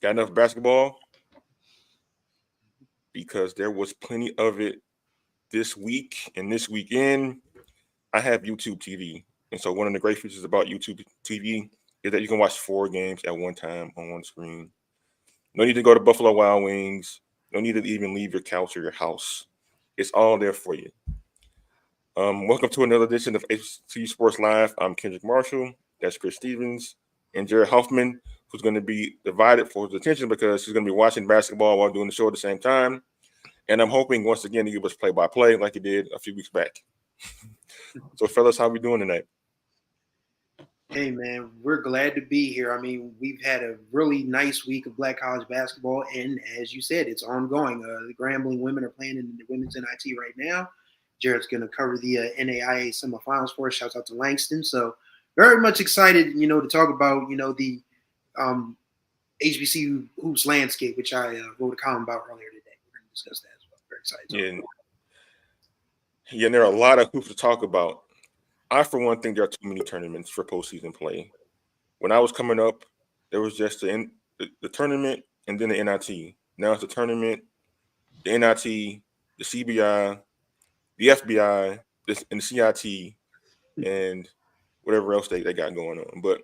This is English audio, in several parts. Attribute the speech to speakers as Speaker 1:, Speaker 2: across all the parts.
Speaker 1: Got enough basketball? Because there was plenty of it this week and this weekend. I have YouTube TV. And so one of the great features about YouTube TV is that you can watch 4 games at one time on one screen. No need to go to Buffalo Wild Wings. No need to even leave your couch or your house. It's all there for you. Welcome to another edition of HBCU Sports Live. I'm Kendrick Marshall. That's Chris Stevens and Jared Hoffman, who's going to be divided for his attention because he's going to be watching basketball while doing the show at the same time. And I'm hoping once again to give us play-by-play like he did a few weeks back. So, fellas, how we doing tonight?
Speaker 2: Hey, man, we're glad to be here. I mean, we've had a really nice week of Black college basketball, and as you said, it's ongoing. The Grambling women are playing in the women's NIT right now. Jared's going to cover the NAIA semifinals for us. Shouts out to Langston. So, very much excited, to talk about, the HBCU hoops landscape, which I wrote a column about earlier today. We're going to discuss that as well. Very excited.
Speaker 1: Yeah, and there are a lot of hoops to talk about. I, for one, think there are too many tournaments for postseason play. When I was coming up, there was just the tournament and then the NIT. Now it's the tournament, the NIT, the CBI, the FBI, and the CIT, and whatever else they got going on. But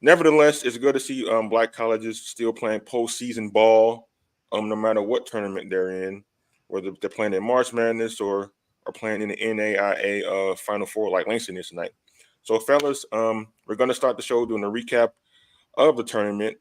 Speaker 1: nevertheless, it's good to see Black colleges still playing postseason ball, no matter what tournament they're in, whether they're playing in March Madness or playing in the NAIA Final Four like Langston is tonight. So, fellas, we're going to start the show doing a recap of the tournament.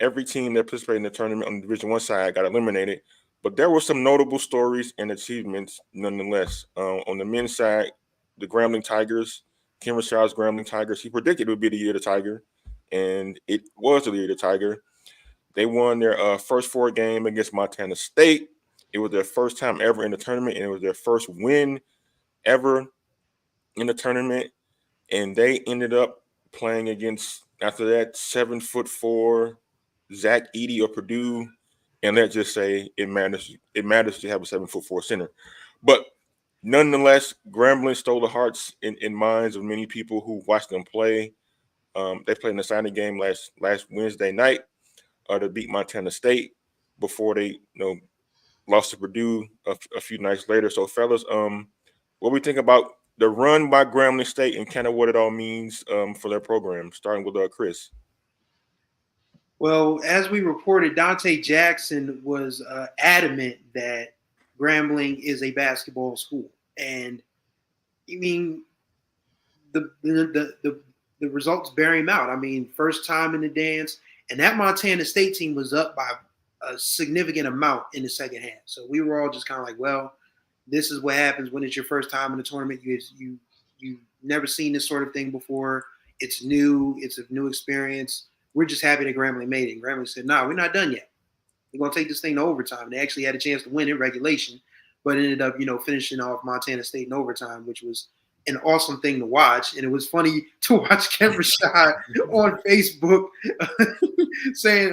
Speaker 1: Every team that participated in the tournament on the Division I side got eliminated, but there were some notable stories and achievements nonetheless. On the men's side, the Grambling Tigers, Ken Rashad's Grambling Tigers, he predicted it would be the year of the Tiger, and it was the year of the Tiger. They won their first 4 game against Montana State. It was their first time ever in the tournament, and it was their first win ever in the tournament. And they ended up playing against, after that, 7'4" Zach Edey of Purdue. And let's just say it matters to have a 7'4" center. But nonetheless, Grambling stole the hearts and minds of many people who watched them play. They played in the signing game last Wednesday night to beat Montana State before they lost to Purdue a few nights later. So, fellas, what we think about the run by Grambling State and kind of what it all means for their program, starting with Chris.
Speaker 2: Well, as we reported, Dante Jackson was adamant that Grambling is a basketball school, and I mean the results bear him out. I mean, first time in the dance, and that Montana State team was up by a significant amount in the second half. So we were all just kind of like, well, this is what happens when it's your first time in the tournament. You've never seen this sort of thing before. It's new. It's a new experience. We're just happy that Grambling made it. And Grambling said, no, we're not done yet. We're going to take this thing to overtime. They actually had a chance to win in regulation, but ended up, finishing off Montana State in overtime, which was an awesome thing to watch. And it was funny to watch Ken Rashad on Facebook saying,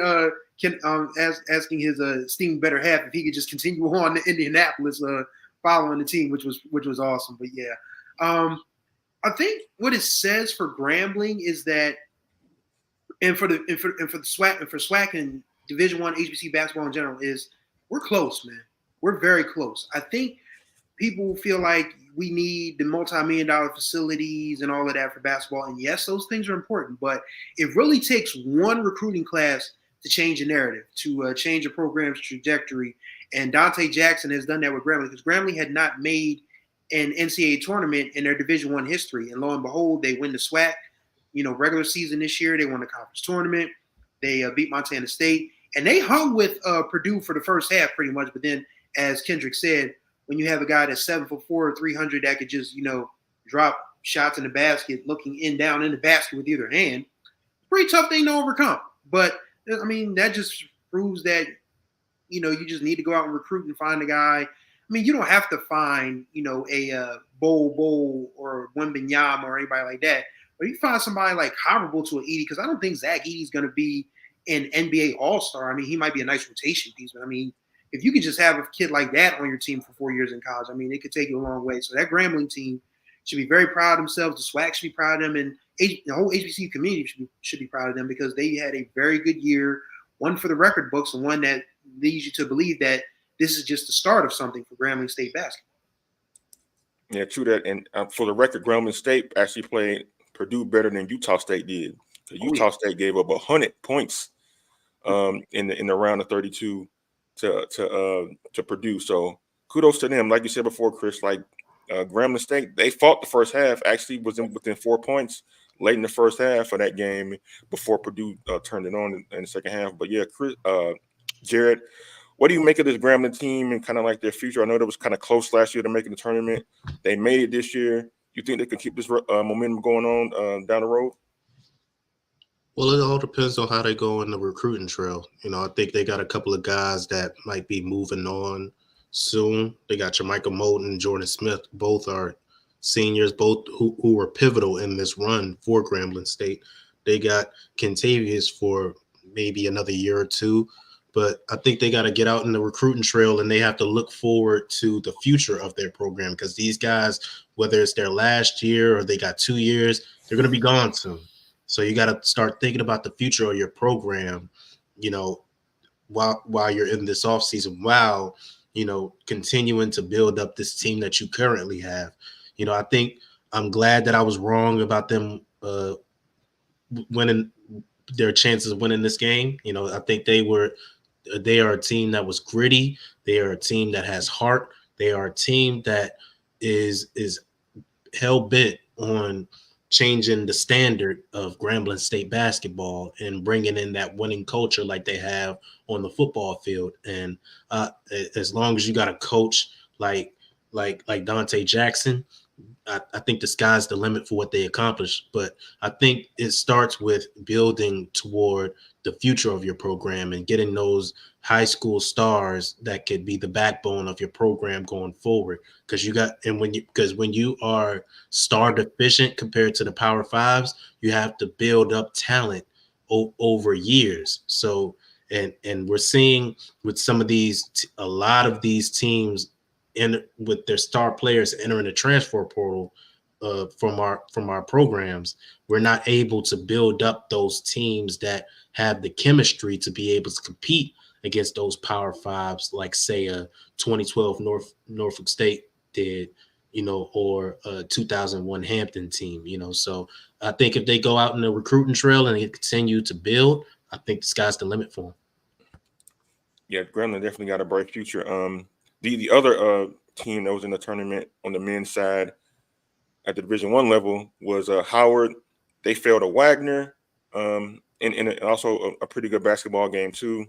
Speaker 2: asking his esteemed better half if he could just continue on to Indianapolis following the team, which was awesome. But yeah, I think what it says for Grambling is that, and for SWAC and Division I HBC basketball in general, is we're close, man. We're very close. I think people feel like we need the multi-million-dollar facilities and all of that for basketball, and yes, those things are important. But it really takes one recruiting class to change a narrative, to change a program's trajectory. And Dante Jackson has done that with Grambling, because Grambling had not made an NCAA tournament in their Division I history. And lo and behold, they win the SWAC, regular season this year. They won the conference tournament. They beat Montana State. And they hung with Purdue for the first half pretty much. But then, as Kendrick said, when you have a guy that's 7'4", 300 that could just, drop shots in the basket, looking down in the basket with either hand, pretty tough thing to overcome. But I mean, that just proves that, you just need to go out and recruit and find a guy. I mean, you don't have to find, a Bol or Wembenyama or anybody like that. But you find somebody like comparable to an Edey, because I don't think Zach Edey's going to be an NBA All-Star. I mean, he might be a nice rotation piece, but I mean, if you could just have a kid like that on your team for 4 years in college, I mean, it could take you a long way. So that Grambling team should be very proud of themselves. The SWAC should be proud of them, and the whole HBCU community should be proud of them because they had a very good year, one for the record books and one that leads you to believe that this is just the start of something for Grambling State basketball.
Speaker 1: Yeah, true that. And for the record, Grambling State actually played Purdue better than Utah State did. Utah State gave up 100 points in the round of 32 to Purdue. So kudos to them. Like you said before, Chris, like Grambling State, they fought the first half. Actually, was within 4 points late in the first half of that game before Purdue turned it on in the second half. But yeah, Chris, Jared, what do you make of this Grambling team and kind of like their future? I know that was kind of close last year to making the tournament. They made it this year. You think they can keep this momentum going on down the road?
Speaker 3: Well, it all depends on how they go in the recruiting trail. I think they got a couple of guys that might be moving on soon. They got Jermichael Moulton and Jordan Smith. Both are seniors, both who were pivotal in this run for Grambling State. They got Kentavious for maybe another year or two. But I think they got to get out in the recruiting trail and they have to look forward to the future of their program because these guys, whether it's their last year or they got 2 years, they're going to be gone soon. So you got to start thinking about the future of your program, while you're in this offseason, while, continuing to build up this team that you currently have. I think I'm glad that I was wrong about them winning their chances of winning this game. I think they are a team that was gritty. They are a team that has heart. They are a team that is hell-bent on changing the standard of Grambling State basketball and bringing in that winning culture like they have on the football field. And as long as you got a coach like Dante Jackson, I think the sky's the limit for what they accomplish. But I think it starts with building toward the future of your program and getting those high school stars that could be the backbone of your program going forward. Because when you are star deficient compared to the Power Fives, you have to build up talent over years. So and we're seeing with some of a lot of these teams with their star players entering the transfer portal from our programs, we're not able to build up those teams that have the chemistry to be able to compete against those Power Fives, like say a 2012 Norfolk State did, or a 2001 Hampton team, So I think if they go out in the recruiting trail and they continue to build, I think the sky's the limit for them.
Speaker 1: Yeah, Grambling definitely got a bright future. The other team that was in the tournament on the men's side at the Division I level was Howard. They fell to Wagner, and also a pretty good basketball game too.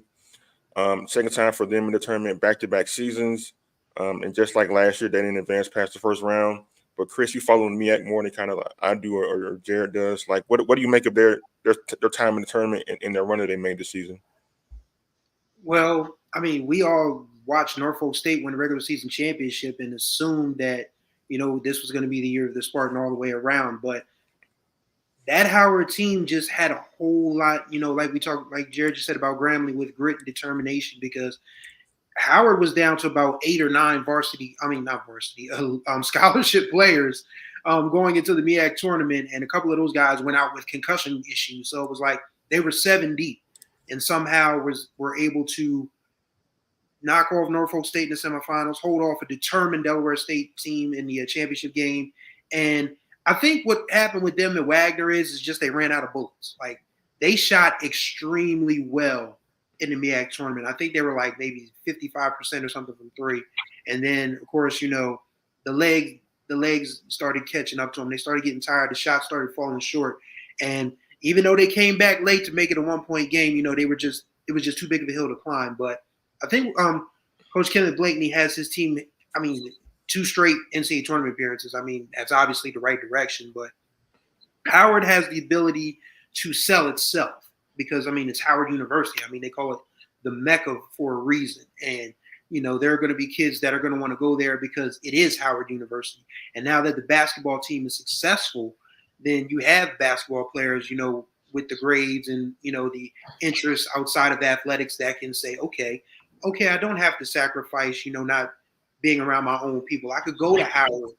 Speaker 1: Second time for them in the tournament, back-to-back seasons. And just like last year, they didn't advance past the first round. But Chris, you follow MEAC more than kind of like I do or Jared does. Like, what do you make of their time in the tournament and their run that they made this season?
Speaker 2: Well, I mean, we all watched Norfolk State win the regular season championship and assumed that, this was going to be the year of the Spartan all the way around. But that Howard team just had a whole lot, like Jared just said about Grambling with grit and determination, because Howard was down to about 8 or 9 scholarship players going into the MEAC tournament. And a couple of those guys went out with concussion issues. So it was like they were 7 deep and somehow were able to knock off Norfolk State in the semifinals, hold off a determined Delaware State team in the championship game. And I think what happened with them at Wagner is just they ran out of bullets. Like, they shot extremely well in the MEAC tournament. I think they were like maybe 55% or something from 3. And then, of course, the legs started catching up to them. They started getting tired. The shots started falling short. And even though they came back late to make it a 1-point game, it was just too big of a hill to climb. But I think Coach Kenneth Blakeney has his team, 2 straight NCAA tournament appearances. That's obviously the right direction. But Howard has the ability to sell itself because, it's Howard University. They call it the Mecca for a reason. And, there are going to be kids that are going to want to go there because it is Howard University. And now that the basketball team is successful, then you have basketball players, with the grades and, the interests outside of athletics that can say, okay, I don't have to sacrifice, not being around my own people. I could go to Howard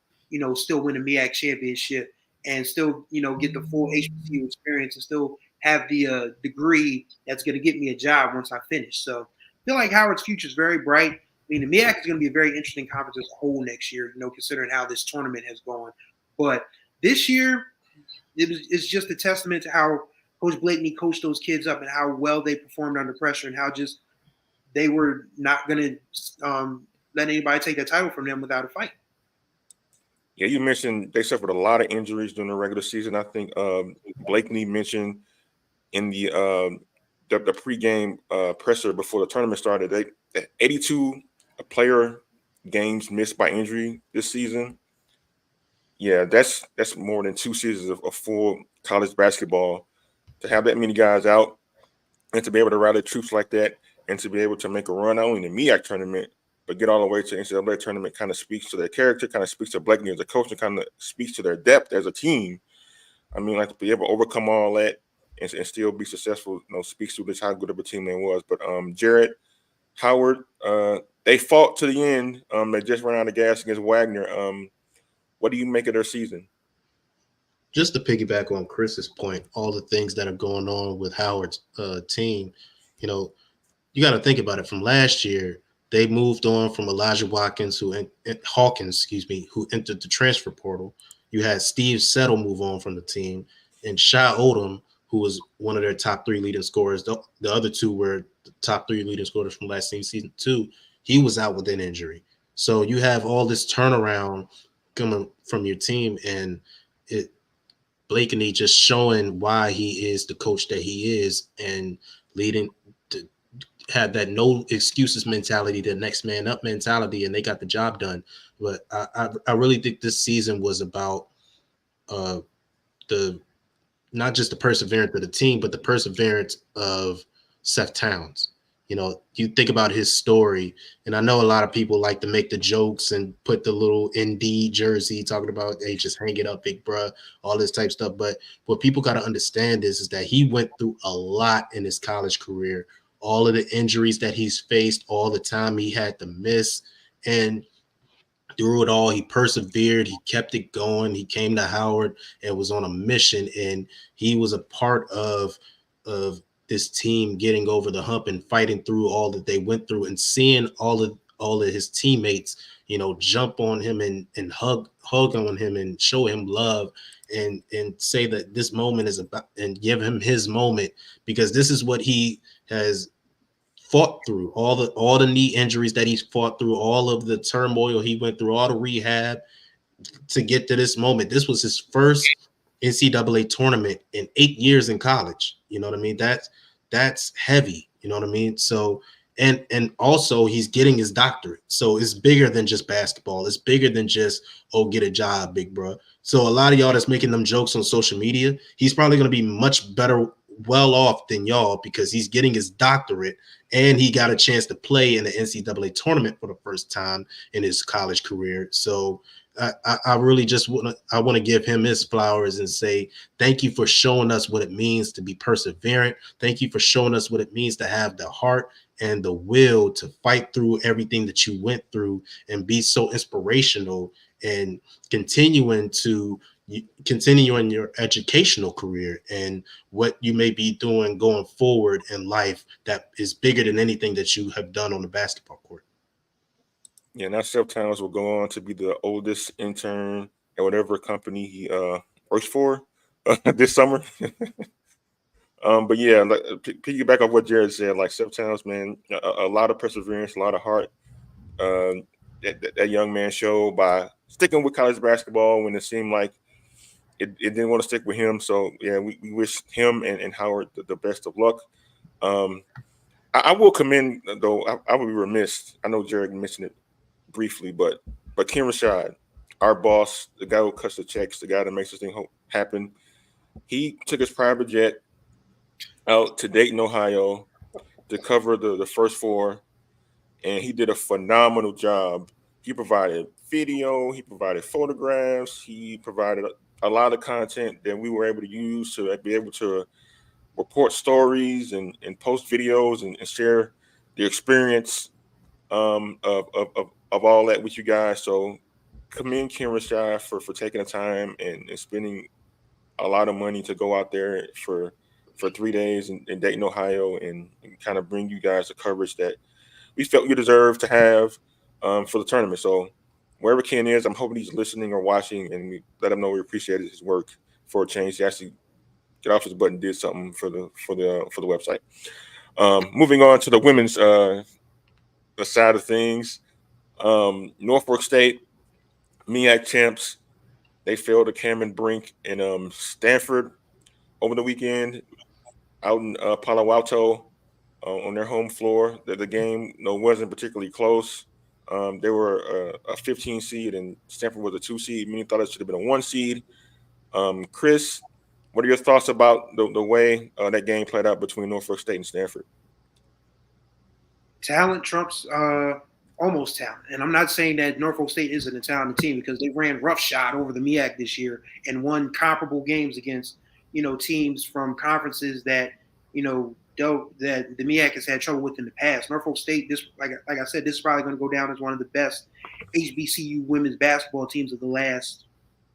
Speaker 2: still win a MEAC championship and still, get the full HBCU experience and still have the degree that's going to get me a job once I finish. So I feel like Howard's future is very bright. I mean, the MEAC is going to be a very interesting conference as a whole next year, considering how this tournament has gone. But this year, it's just a testament to how Coach Blakeney coached those kids up and how well they performed under pressure and how just they were not going to let anybody take that title from them without a fight.
Speaker 1: Yeah, you mentioned they suffered a lot of injuries during the regular season. I think Blakeney mentioned in the pregame presser before the tournament started, they 82 player games missed by injury this season. Yeah, that's more than 2 seasons of full college basketball. To have that many guys out and to be able to rally troops like that and to be able to make a run not only in the MEAC tournament but get all the way to the NCAA tournament kind of speaks to their character, kind of speaks to Blakeney as a coach, and kind of speaks to their depth as a team. I mean, like to be able to overcome all that and still be successful, speaks to just how good of a team they was. But Jared, Howard, they fought to the end. They just ran out of gas against Wagner. What do you make of their season?
Speaker 3: Just to piggyback on Chris's point, all the things that are going on with Howard's team, you got to think about it. From last year, they moved on from Elijah Hawkins, who entered the transfer portal. You had Steve Settle move on from the team, and Shy Odom, who was one of their top 3 leading scorers. The other 2 were the top 3 leading scorers from last season 2. He was out with an injury. So you have all this turnaround coming from your team, and Blakeney just showing why he is the coach that he is and leading to have that no excuses mentality, the next man up mentality, and they got the job done. But I really think this season was about the not just the perseverance of the team, but the perseverance of Seth Towns. You think about his story, and I know a lot of people like to make the jokes and put the little ND jersey talking about, hey, just hang it up, big bruh, all this type stuff. But what people got to understand is that he went through a lot in his college career, all of the injuries that he's faced, all the time he had to miss. And through it all, he persevered. He kept it going. He came to Howard and was on a mission, and he was a part of this team getting over the hump and fighting through all that they went through, and seeing all of his teammates, jump on him and hug on him and show him love and say that this moment is about, and give him his moment, because this is what he has fought through, all the knee injuries that he's fought through, all of the turmoil he went through, all the rehab to get to this moment. This was his first NCAA tournament in 8 years in college. You know what I mean? That's heavy. You know what I mean? So, and also he's getting his doctorate. So it's bigger than just basketball. It's bigger than just, get a job, big bro. So a lot of y'all that's making them jokes on social media, he's probably going to be much better well off than y'all, because he's getting his doctorate and he got a chance to play in the NCAA tournament for the first time in his college career. So I really just want to give him his flowers and say thank you for showing us what it means to be perseverant. Thank you for showing us what it means to have the heart and the will to fight through everything that you went through and be so inspirational and continue in your educational career and what you may be doing going forward in life that is bigger than anything that you have done on the basketball court.
Speaker 1: Yeah, now Seth Towns will go on to be the oldest intern at whatever company he works for this summer. But yeah, piggyback off what Jared said, like Seth Towns, man, a lot of perseverance, a lot of heart. That young man showed by sticking with college basketball when it seemed like it didn't want to stick with him. So yeah, we wish him and Howard the best of luck. I will commend, though, I would be remiss. I know Jared mentioned it briefly, but Ken Rashad, our boss, the guy who cuts the checks, the guy that makes this thing happen, he took his private jet out to Dayton, Ohio to cover the first 4, and he did a phenomenal job. He provided video, he provided photographs, he provided a lot of content that we were able to use to be able to report stories and post videos and share the experience of all that with you guys. So commend Ken Rashad for taking the time and spending a lot of money to go out there for 3 days in Dayton, Ohio, and kind of bring you guys the coverage that we felt you deserve to have for the tournament. So wherever Ken is, I'm hoping he's listening or watching, and we let him know we appreciated his work for a change. He actually get off his butt and did something for the website. Moving on to the women's the side of things, Norfolk State MEAC champs. They fell to Cameron Brink and Stanford over the weekend out in Palo Alto on their home floor. The game wasn't particularly close. They were a 15 seed and Stanford was a 2 seed. Many thought it should have been a 1 seed. Chris, what are your thoughts about the way that game played out between Norfolk State and Stanford?
Speaker 2: Talent trumps almost talent. And I'm not saying that Norfolk State isn't a talented team because they ran roughshod over the MEAC this year and won comparable games against, teams from conferences that, that the MEAC has had trouble with in the past. Norfolk State, this like I said, this is probably going to go down as one of the best HBCU women's basketball teams of the last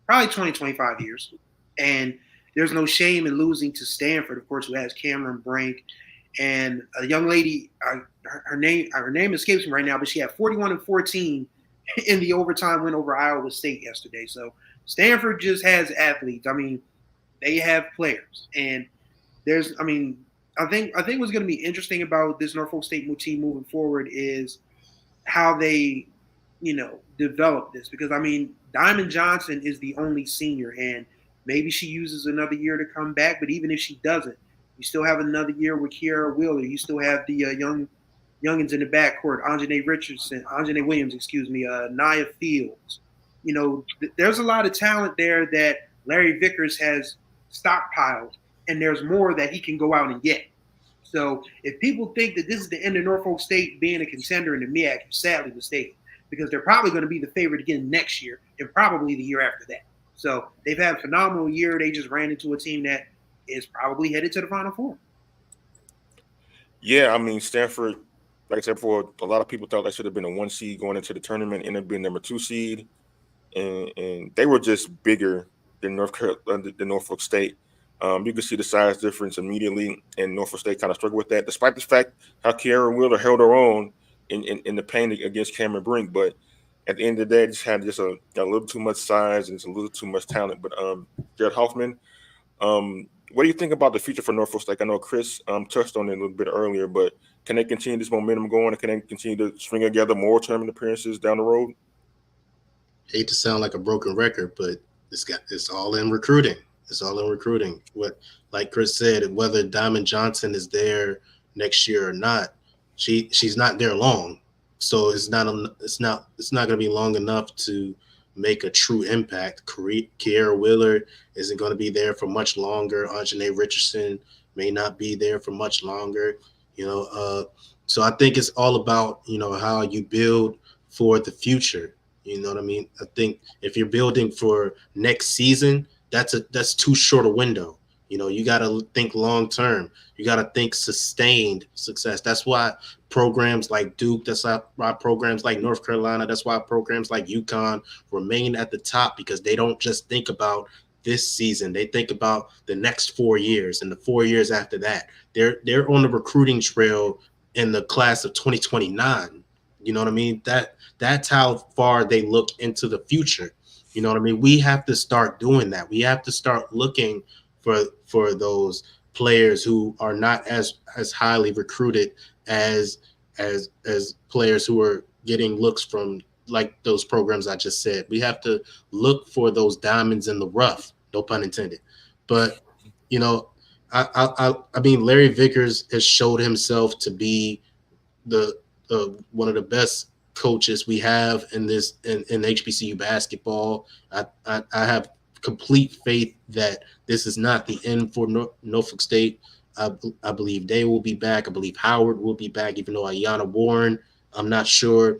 Speaker 2: probably 20, 25 years. And there's no shame in losing to Stanford, of course, who has Cameron Brink and a young lady. Her name escapes me right now, but she had 41 and 14 in the overtime win over Iowa State yesterday. So Stanford just has athletes. I mean, they have players, and I think what's going to be interesting about this Norfolk State team moving forward is how they, develop this. Because Diamond Johnson is the only senior, and maybe she uses another year to come back. But even if she doesn't, you still have another year with Kiara Wheeler. You still have the youngins in the backcourt, Anjanae Williams, Nia Fields. There's a lot of talent there that Larry Vickers has stockpiled, and there's more that he can go out and get. So if people think that this is the end of Norfolk State being a contender in the MEAC, you're sadly mistaken, because they're probably going to be the favorite again next year and probably the year after that. So they've had a phenomenal year. They just ran into a team that is probably headed to the Final Four.
Speaker 1: Yeah, Stanford, like I said before, a lot of people thought that should have been a 1 seed going into the tournament, ended up being number 2 seed, and they were just bigger than Norfolk State. You could see the size difference immediately, and Norfolk State kind of struggled with that, despite the fact how Kiara Wheeler held her own in the paint against Cameron Brink. But at the end of the day, just had a little too much size and just a little too much talent. But Jared Hoffman, what do you think about the future for Norfolk State? I know Chris touched on it a little bit earlier, but can they continue this momentum going, and can they continue to string together more tournament appearances down the road?
Speaker 3: Hate to sound like a broken record, but it's all in recruiting. It's all in recruiting. What, like Chris said, whether Diamond Johnson is there next year or not, she's not there long. So it's not going to be long enough to make a true impact. Kiara Wheeler isn't going to be there for much longer. Anjanae Richardson may not be there for much longer. So I think it's all about how you build for the future. You know what I mean? I think if you're building for next season, that's too short a window. You got to think long term. You got to think sustained success. That's why programs like Duke, that's why programs like North Carolina, that's why programs like UConn remain at the top, because they don't just think about this season. They think about the next 4 years and the 4 years after that. They're on the recruiting trail in the class of 2029. You know what I mean? That's how far they look into the future. You know what I mean? We have to start doing that. We have to start looking for those players who are not as highly recruited as players who are getting looks from like those programs I just said. We have to look for those diamonds in the rough, no pun intended. But Larry Vickers has showed himself to be the one of the best coaches we have in HBCU basketball. I have complete faith that this is not the end for Norfolk State. I believe they will be back. I believe Howard will be back, even though Ayanna Warren, I'm not sure.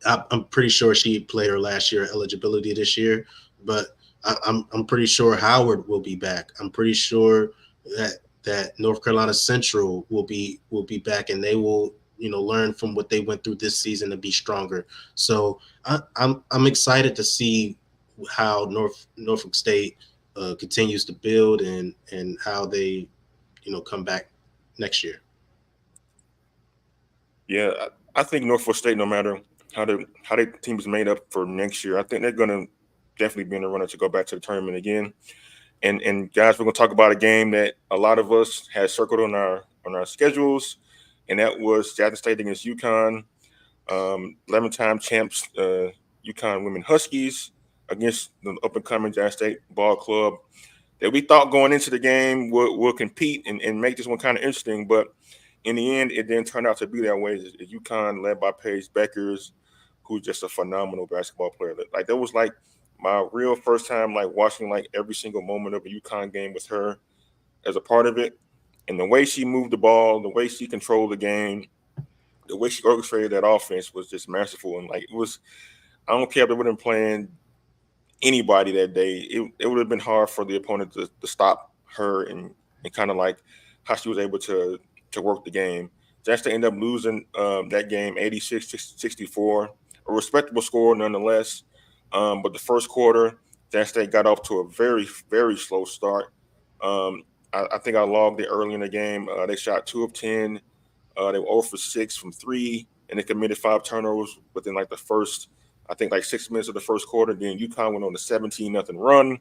Speaker 3: I'm pretty sure she played her last year eligibility this year, but I'm pretty sure Howard will be back. I'm pretty sure that North Carolina Central will be back, and they will learn from what they went through this season and be stronger. So I'm excited to see how Norfolk State continues to build and how they come back next year.
Speaker 1: Yeah, I think Norfolk State, no matter how their team is made up for next year, I think they're going to definitely be in the runner to go back to the tournament again. And guys, we're going to talk about a game that a lot of us had circled on our schedules, and that was Jackson State against UConn. 11-time champs, UConn women Huskies against the up-and-coming Jackson State ball club that we thought going into the game will compete and make this one kind of interesting. But in the end, it didn't turn out to be that way. UConn, led by Paige Beckers, who's just a phenomenal basketball player. Like, that was like my real first time like watching like every single moment of a UConn game with her as a part of it. And the way she moved the ball, the way she controlled the game, the way she orchestrated that offense was just masterful. And like, it was, I don't care if they would have been playing anybody that day, it would have been hard for the opponent to stop her and kind of like how she was able to work the game. Jackson State ended up losing that game 86-64, a respectable score nonetheless. But the first quarter, Jackson State got off to a very, very slow start. I think I logged it early in the game. They shot 2 of 10. They were 0 for 6 from 3, and they committed 5 turnovers within like the first, I think, like 6 minutes of the first quarter. Then UConn went on a 17-0 run,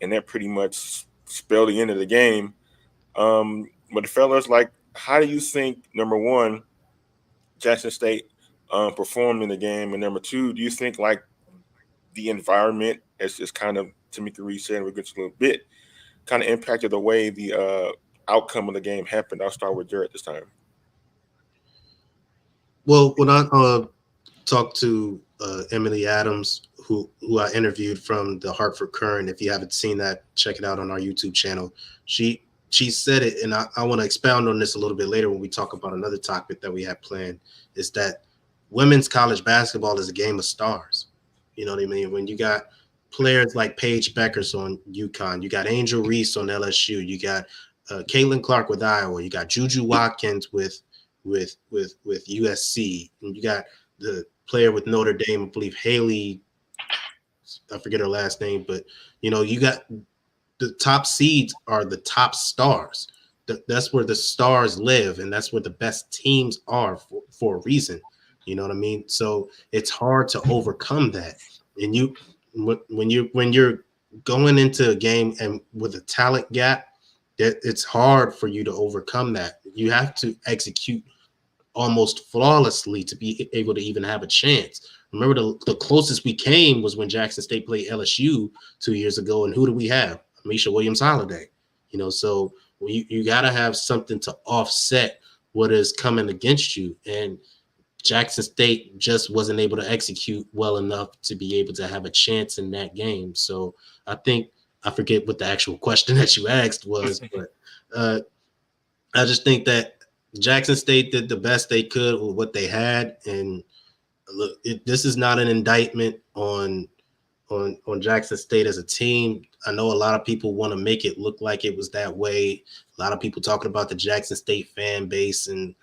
Speaker 1: and that pretty much spelled the end of the game. But the fellas, like, how do you think, number one, Jackson State performed in the game, and number two, do you think like the environment, as kind of Tamika Reed said, we're going to a little bit, kind of impacted the way the outcome of the game happened? I'll start with Jared this time.
Speaker 3: Well, when I talked to Emily Adams, who I interviewed from the Hartford Courant, if you haven't seen that, check it out on our YouTube channel. She said it, and I want to expound on this a little bit later when we talk about another topic that we have planned, is that women's college basketball is a game of stars. You know what I mean? When you got players like Paige Beckers on UConn, you got Angel Reese on LSU, you got Caitlin Clark with Iowa, you got Juju Watkins with USC, and you got the player with Notre Dame, I believe Haley, I forget her last name, but you got the top seeds are the top stars. That's where the stars live, and that's where the best teams are for a reason. You know what I mean? So it's hard to overcome that. And when you're going into a game and with a talent gap, it's hard for you to overcome that. You have to execute almost flawlessly to be able to even have a chance. Remember, the closest we came was when Jackson State played LSU 2 years ago, and who do we have? Misha Williams-Holiday. So you got to have something to offset what is coming against you, and Jackson State just wasn't able to execute well enough to be able to have a chance in that game. So I think, I forget what the actual question that you asked was, but I just think that Jackson State did the best they could with what they had. And look, this is not an indictment on Jackson State as a team. I know a lot of people want to make it look like it was that way. A lot of people talking about the Jackson State fan base and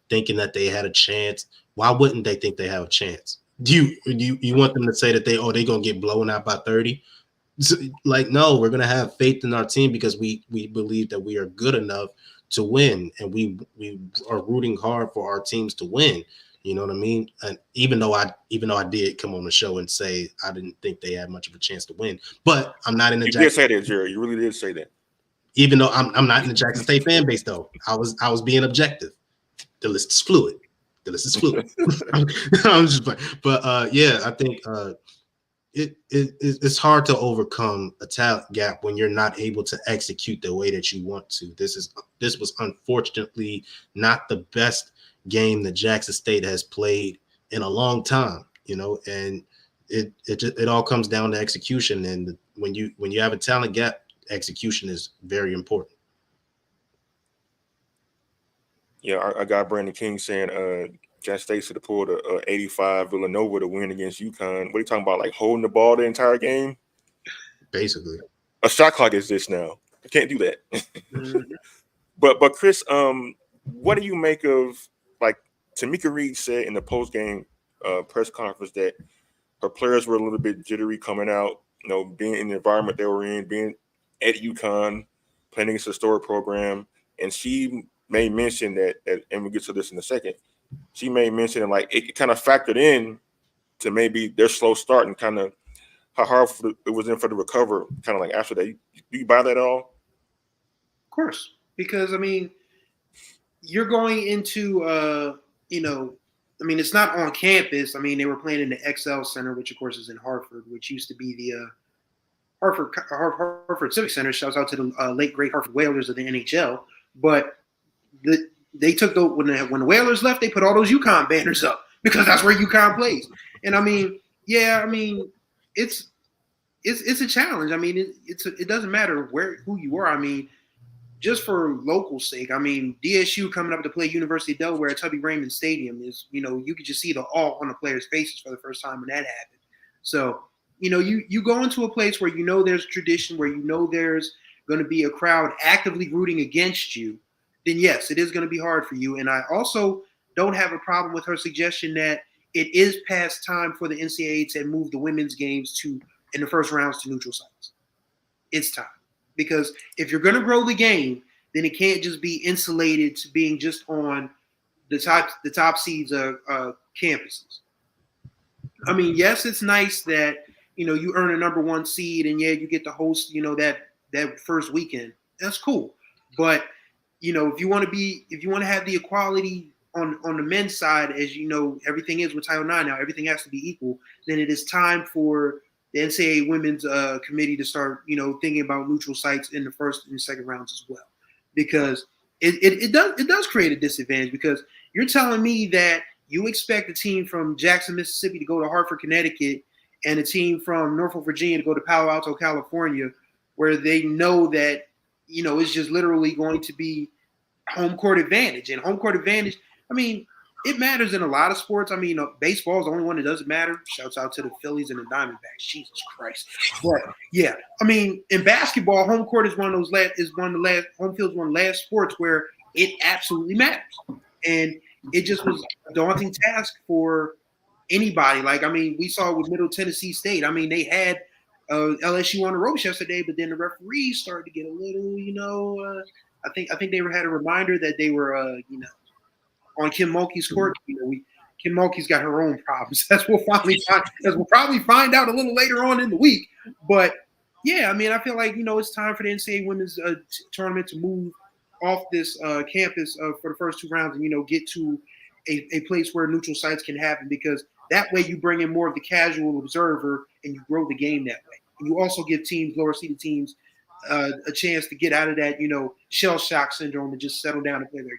Speaker 3: thinking that they had a chance. Why wouldn't they think they have a chance? Do you want them to say that they're going to get blown out by 30? Like, no, we're going to have faith in our team because we believe that we are good enough to win, and we are rooting hard for our teams to win. You know what I mean? And even though I did come on the show and say I didn't think they had much of a chance to win, but I'm not in the.
Speaker 1: You did say that, Jerry. You really did say that.
Speaker 3: Even though I'm not in the Jackson State fan base, though, I was being objective. The list is fluid. I'm just playing. But yeah, I think it's hard to overcome a talent gap when you're not able to execute the way that you want to. This was unfortunately not the best game that Jackson State has played in a long time, and it all comes down to execution. And when you have a talent gap, execution is very important.
Speaker 1: Yeah, I got Brandon King saying Jackson State should have pulled a 85 Villanova to win against UConn. What are you talking about? Like holding the ball the entire game?
Speaker 3: Basically.
Speaker 1: A shot clock exists now. I can't do that. But Chris, what do you make of like Tamika Reed said in the post-game press conference that her players were a little bit jittery coming out, being in the environment they were in, being at UConn, playing against a historic program. And she made mention that, and we'll get to this in a second, she made mention that, like, it kind of factored in to maybe their slow start and kind of how hard it was in for the recover, kind of like after that. Do you buy that at all?
Speaker 2: Of course, because, I mean, you're going into, it's not on campus. I mean, they were playing in the XL Center, which, of course, is in Hartford, which used to be the Hartford Civic Center. Shouts out to the late, great Hartford Whalers of the NHL. But they took when the Whalers left, they put all those UConn banners up because that's where UConn plays. And, I mean, it's a challenge. I mean, it doesn't matter who you are. I mean, just for local sake, I mean, DSU coming up to play University of Delaware at Tubby Raymond Stadium is, you could just see the awe on the players' faces for the first time when that happened. So, you go into a place where there's tradition, where there's going to be a crowd actively rooting against you, then yes, it is going to be hard for you. And I also don't have a problem with her suggestion that it is past time for the NCAA to move the women's games in the first rounds to neutral sites. It's time. Because if you're going to grow the game, then it can't just be insulated to being just on the top seeds of campuses. I mean, yes, it's nice that you earn a number one seed, and you get to host that first weekend. That's cool. But if you want to have the equality on the men's side, as everything is with Title IX now, everything has to be equal. Then it is time for the NCAA women's committee to start, thinking about neutral sites in the first and second rounds as well, because it does create a disadvantage. Because you're telling me that you expect a team from Jackson, Mississippi to go to Hartford, Connecticut, and a team from Norfolk, Virginia to go to Palo Alto, California, where they know that it's just literally going to be home court advantage. And home court advantage, I mean, it matters in a lot of sports. I mean, baseball is the only one that doesn't matter. Shouts out to the Phillies and the Diamondbacks. Jesus Christ. But yeah, I mean, in basketball, home court is one of the last home field is one of the last sports where it absolutely matters. And it just was a daunting task for anybody. Like, I mean, we saw with Middle Tennessee State. I mean, they had LSU on the ropes yesterday, but then the referees started to get a little, I think they had a reminder that they were, on Kim Mulkey's court. Kim Mulkey's got her own problems. As we'll probably find out a little later on in the week. But yeah, I mean, I feel like it's time for the NCAA women's tournament to move off this campus for the first two rounds and get to a place where neutral sites can happen, because that way you bring in more of the casual observer and you grow the game that way. And you also give lower seeded teams a chance to get out of that shell shock syndrome and just settle down and play their game.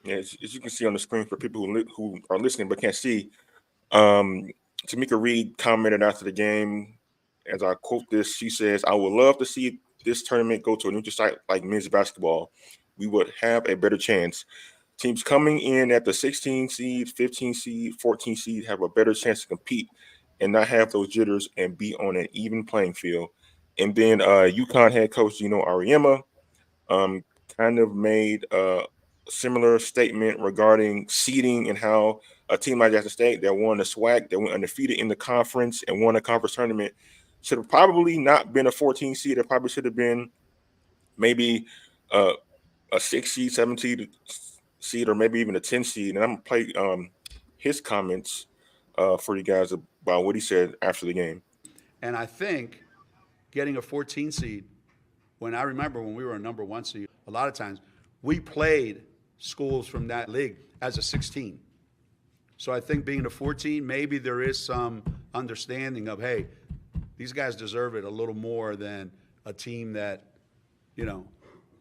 Speaker 1: Yeah, as you can see on the screen for people who are listening but can't see, Tamika Reed commented after the game, as I quote this, she says, "I would love to see this tournament go to a neutral site like men's basketball. We would have a better chance. Teams coming in at the 16 seed, 15 seed, 14 seed have a better chance to compete and not have those jitters and be on an even playing field." And then UConn head coach Ariema kind of made similar statement regarding seeding and how a team like Jackson State that won the SWAC, that went undefeated in the conference and won a conference tournament, should have probably not been a 14 seed. It probably should have been maybe a 6 seed, 7 seed, or maybe even a 10 seed. And I'm going to play his comments for you guys about what he said after the game.
Speaker 4: And I think getting a 14 seed, when I remember when we were a number one seed, a lot of times we played schools from that league as a 16. So I think being a 14, maybe there is some understanding of, hey, these guys deserve it a little more than a team that,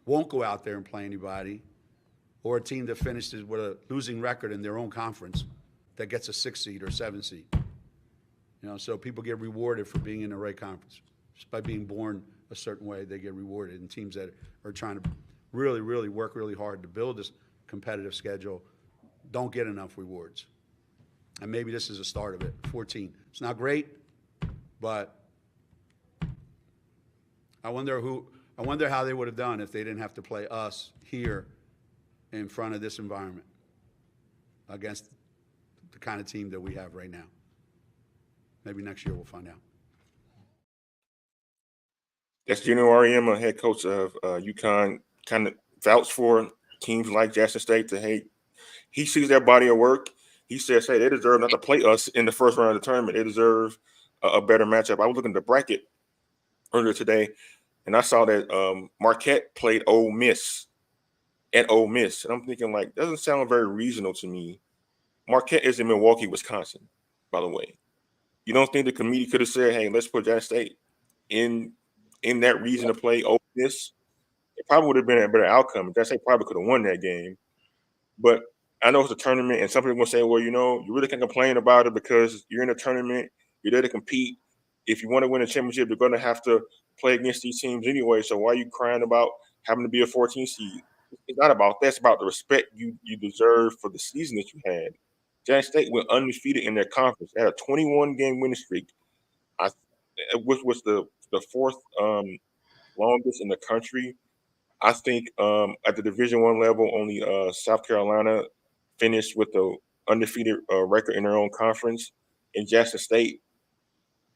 Speaker 4: won't go out there and play anybody, or a team that finishes with a losing record in their own conference that gets a 6 seed or 7 seed. So people get rewarded for being in the right conference. Just by being born a certain way, they get rewarded. And teams that are trying to really, really work really hard to build this competitive schedule don't get enough rewards. And maybe this is the start of it. 14. It's not great, but I wonder how they would have done if they didn't have to play us here in front of this environment. against the kind of team that we have right now. Maybe next year we'll find out.
Speaker 1: That's Gino Auriemma, head coach of UConn, kind of vouched for teams like Jackson State to, hey, he sees their body of work. He says, hey, they deserve not to play us in the first round of the tournament. They deserve a better matchup. I was looking at the bracket earlier today, and I saw that Marquette played Ole Miss at Ole Miss. And I'm thinking, like, doesn't sound very reasonable to me. Marquette is in Milwaukee, Wisconsin, by the way. You don't think the committee could have said, hey, let's put Jackson State in that reason to play Ole Miss? It probably would have been a better outcome. Jackson State probably could have won that game. But I know it's a tournament, and some people will say, well, you really can't complain about it because you're in a tournament, you're there to compete. If you want to win a championship, you're going to have to play against these teams anyway. So why are you crying about having to be a 14 seed? It's not about that. It's about the respect you deserve for the season that you had. Jackson State went undefeated in their conference. They had a 21-game winning streak, which was the fourth longest in the country. I think at the Division I level, only South Carolina finished with the undefeated record in their own conference. And Jackson State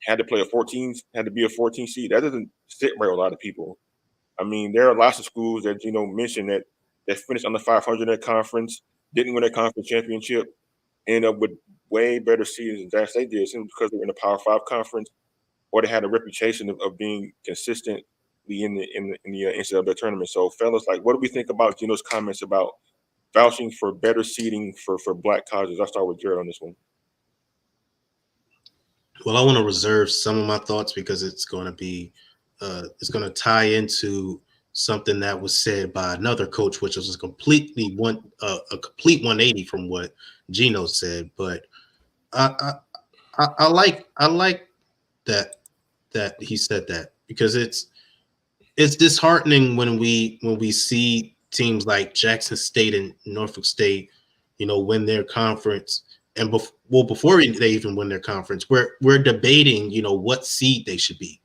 Speaker 1: had to be a 14 seed. That doesn't sit right with a lot of people. I mean, there are lots of schools that mentioned that finished under 500 in their conference, didn't win their conference championship, ended up with way better seasons than Jackson State did, simply because they were in the Power 5 conference, or they had a reputation of being consistently in the NCAA tournament. So, fellas, like, what do we think about Gino's comments about vouching for better seeding for Black colleges? I'll start with Jared on this one.
Speaker 3: Well, I want to reserve some of my thoughts because it's going to tie into something that was said by another coach, which was a complete 180 from what Gino said. But I like that he said that, because it's disheartening when we see teams like Jackson State and Norfolk State, win their conference. And before they even win their conference, we're debating, what seed they should be.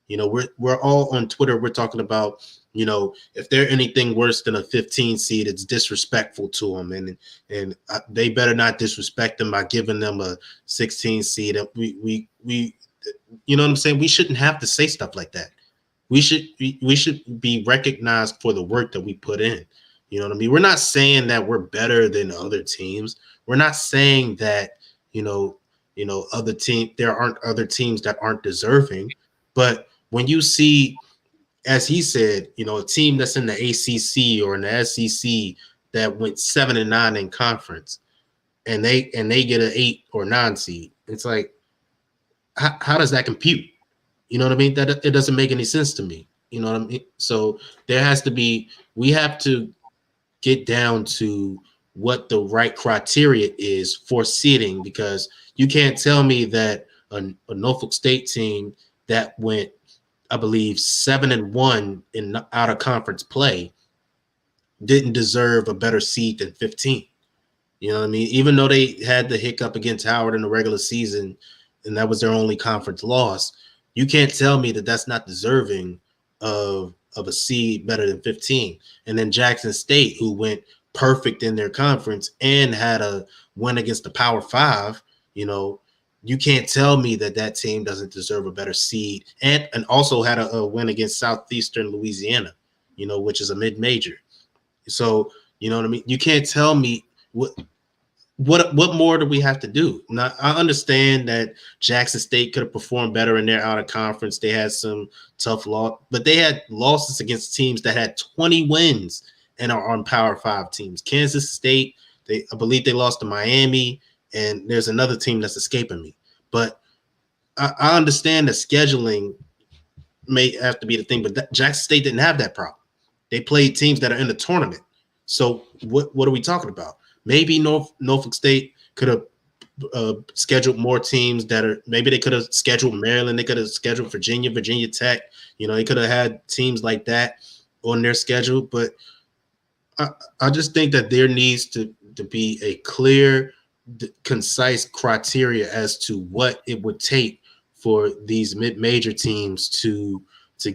Speaker 3: We're all on Twitter. We're talking about, if they're anything worse than a 15 seed, it's disrespectful to them, and they better not disrespect them by giving them a 16 seed. We you know what I'm saying? We shouldn't have to say stuff like that. We should be recognized for the work that we put in. You know what I mean? We're not saying that we're better than other teams. We're not saying that, there aren't other teams that aren't deserving. But when you see, as he said, a team that's in the ACC or in the SEC that went 7-9 in conference, and they get an 8 or 9 seed, it's like, how does that compute? You know what I mean? That it doesn't make any sense to me. You know what I mean? So we have to get down to what the right criteria is for seeding, because you can't tell me that a Norfolk State team that went, I believe, 7-1 in out of conference play didn't deserve a better seed than 15. You know what I mean? Even though they had the hiccup against Howard in the regular season, and that was their only conference loss, you can't tell me that that's not deserving of a seed better than 15. And then Jackson State, who went perfect in their conference and had a win against the Power 5, you can't tell me that team doesn't deserve a better seed, and also had a win against Southeastern Louisiana, which is a mid-major. So, you know what I mean? You can't tell me what more do we have to do? Now, I understand that Jackson State could have performed better in their out of conference. They had some tough loss, but they had losses against teams that had 20 wins and are on Power 5 teams. Kansas State, I believe they lost to Miami, and there's another team that's escaping me. But I understand that scheduling may have to be the thing, but Jackson State didn't have that problem. They played teams that are in the tournament. So what are we talking about? Maybe Norfolk State could have scheduled more teams maybe they could have scheduled Maryland. They could have scheduled Virginia Tech. They could have had teams like that on their schedule. But I just think that there needs to be a clear, concise criteria as to what it would take for these mid-major teams to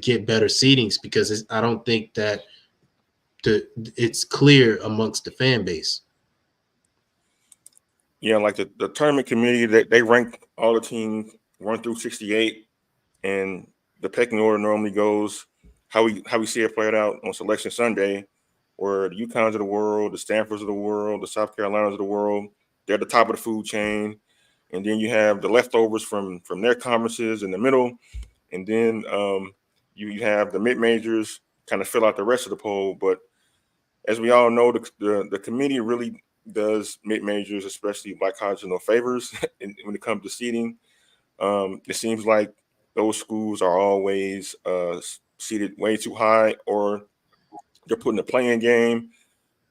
Speaker 3: get better seedings, because I don't think that it's clear amongst the fan base.
Speaker 1: Yeah, like the tournament committee, they rank all the teams 1 through 68, and the pecking order normally goes how we see it played out on Selection Sunday, where the UConns of the world, the Stanfords of the world, the South Carolinas of the world, they're at the top of the food chain, and then you have the leftovers from their conferences in the middle, and then you have the mid majors kind of fill out the rest of the poll. But as we all know, the committee really does mid majors, especially black colleges, no favors when it comes to seeding. It seems like those schools are always seated way too high, or they're putting a playing game.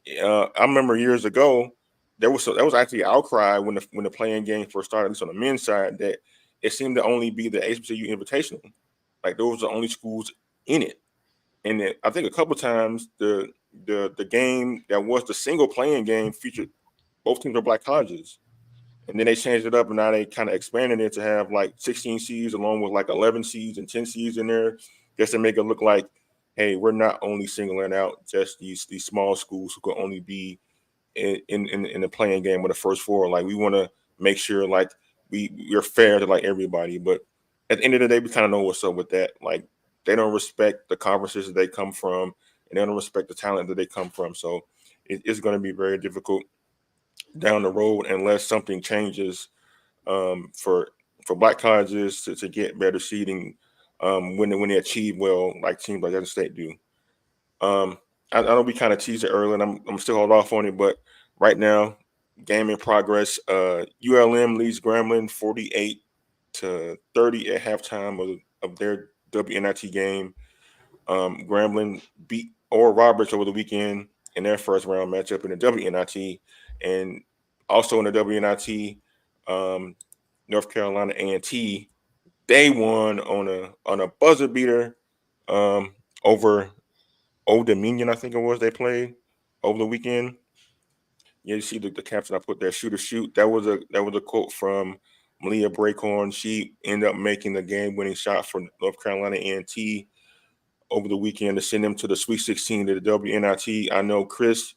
Speaker 1: I remember years ago there was actually an outcry when the playing game first started, at least on the men's side, that it seemed to only be the HBCU Invitational. Like those were the only schools in it, and then I think a couple times the game that was the single playing game featured both teams were black colleges. And then they changed it up, and now they kind of expanded it to have like 16 seeds along with like 11 seeds and 10 seeds in there, just to make it look like, hey, we're not only singling out just these small schools who can only be in the playing game with the first four. Like we want to make sure like we're fair to like everybody. But at the end of the day, we kind of know what's up with that. Like they don't respect the conferences that they come from, and they don't respect the talent that they come from. So it's going to be very difficult down the road unless something changes for black colleges to get better seeding when they achieve well, like teams like Iowa State do. I know we kind of teased it earlier, and I'm still hold off on it, but right now, game in progress. ULM leads Grambling 48-30 at halftime of their WNIT game. Grambling beat Oral Roberts over the weekend in their first round matchup in the WNIT, and also in the WNIT, North Carolina A&T, they won on a buzzer beater over Old Dominion, I think it was. They played over the weekend. Yeah, you see the caption I put there, "Shoot or shoot." That was a quote from Malia Breakhorn. She ended up making the game-winning shot for North Carolina A&T over the weekend to send them to the Sweet 16 to the WNIT. I know, Chris,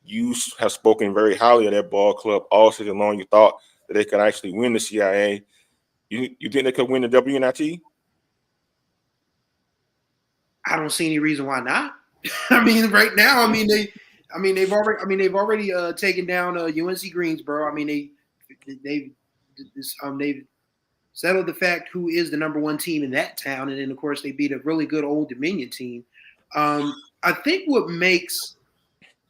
Speaker 1: you have spoken very highly of that ball club all season long. You thought that they could actually win the CIA. You think they could win the WNIT?
Speaker 2: I don't see any reason why not. I mean, right now, they've already taken down UNC Greensboro. I mean, they've settled the fact who is the number one team in that town, and then of course they beat a really good Old Dominion team. I think what makes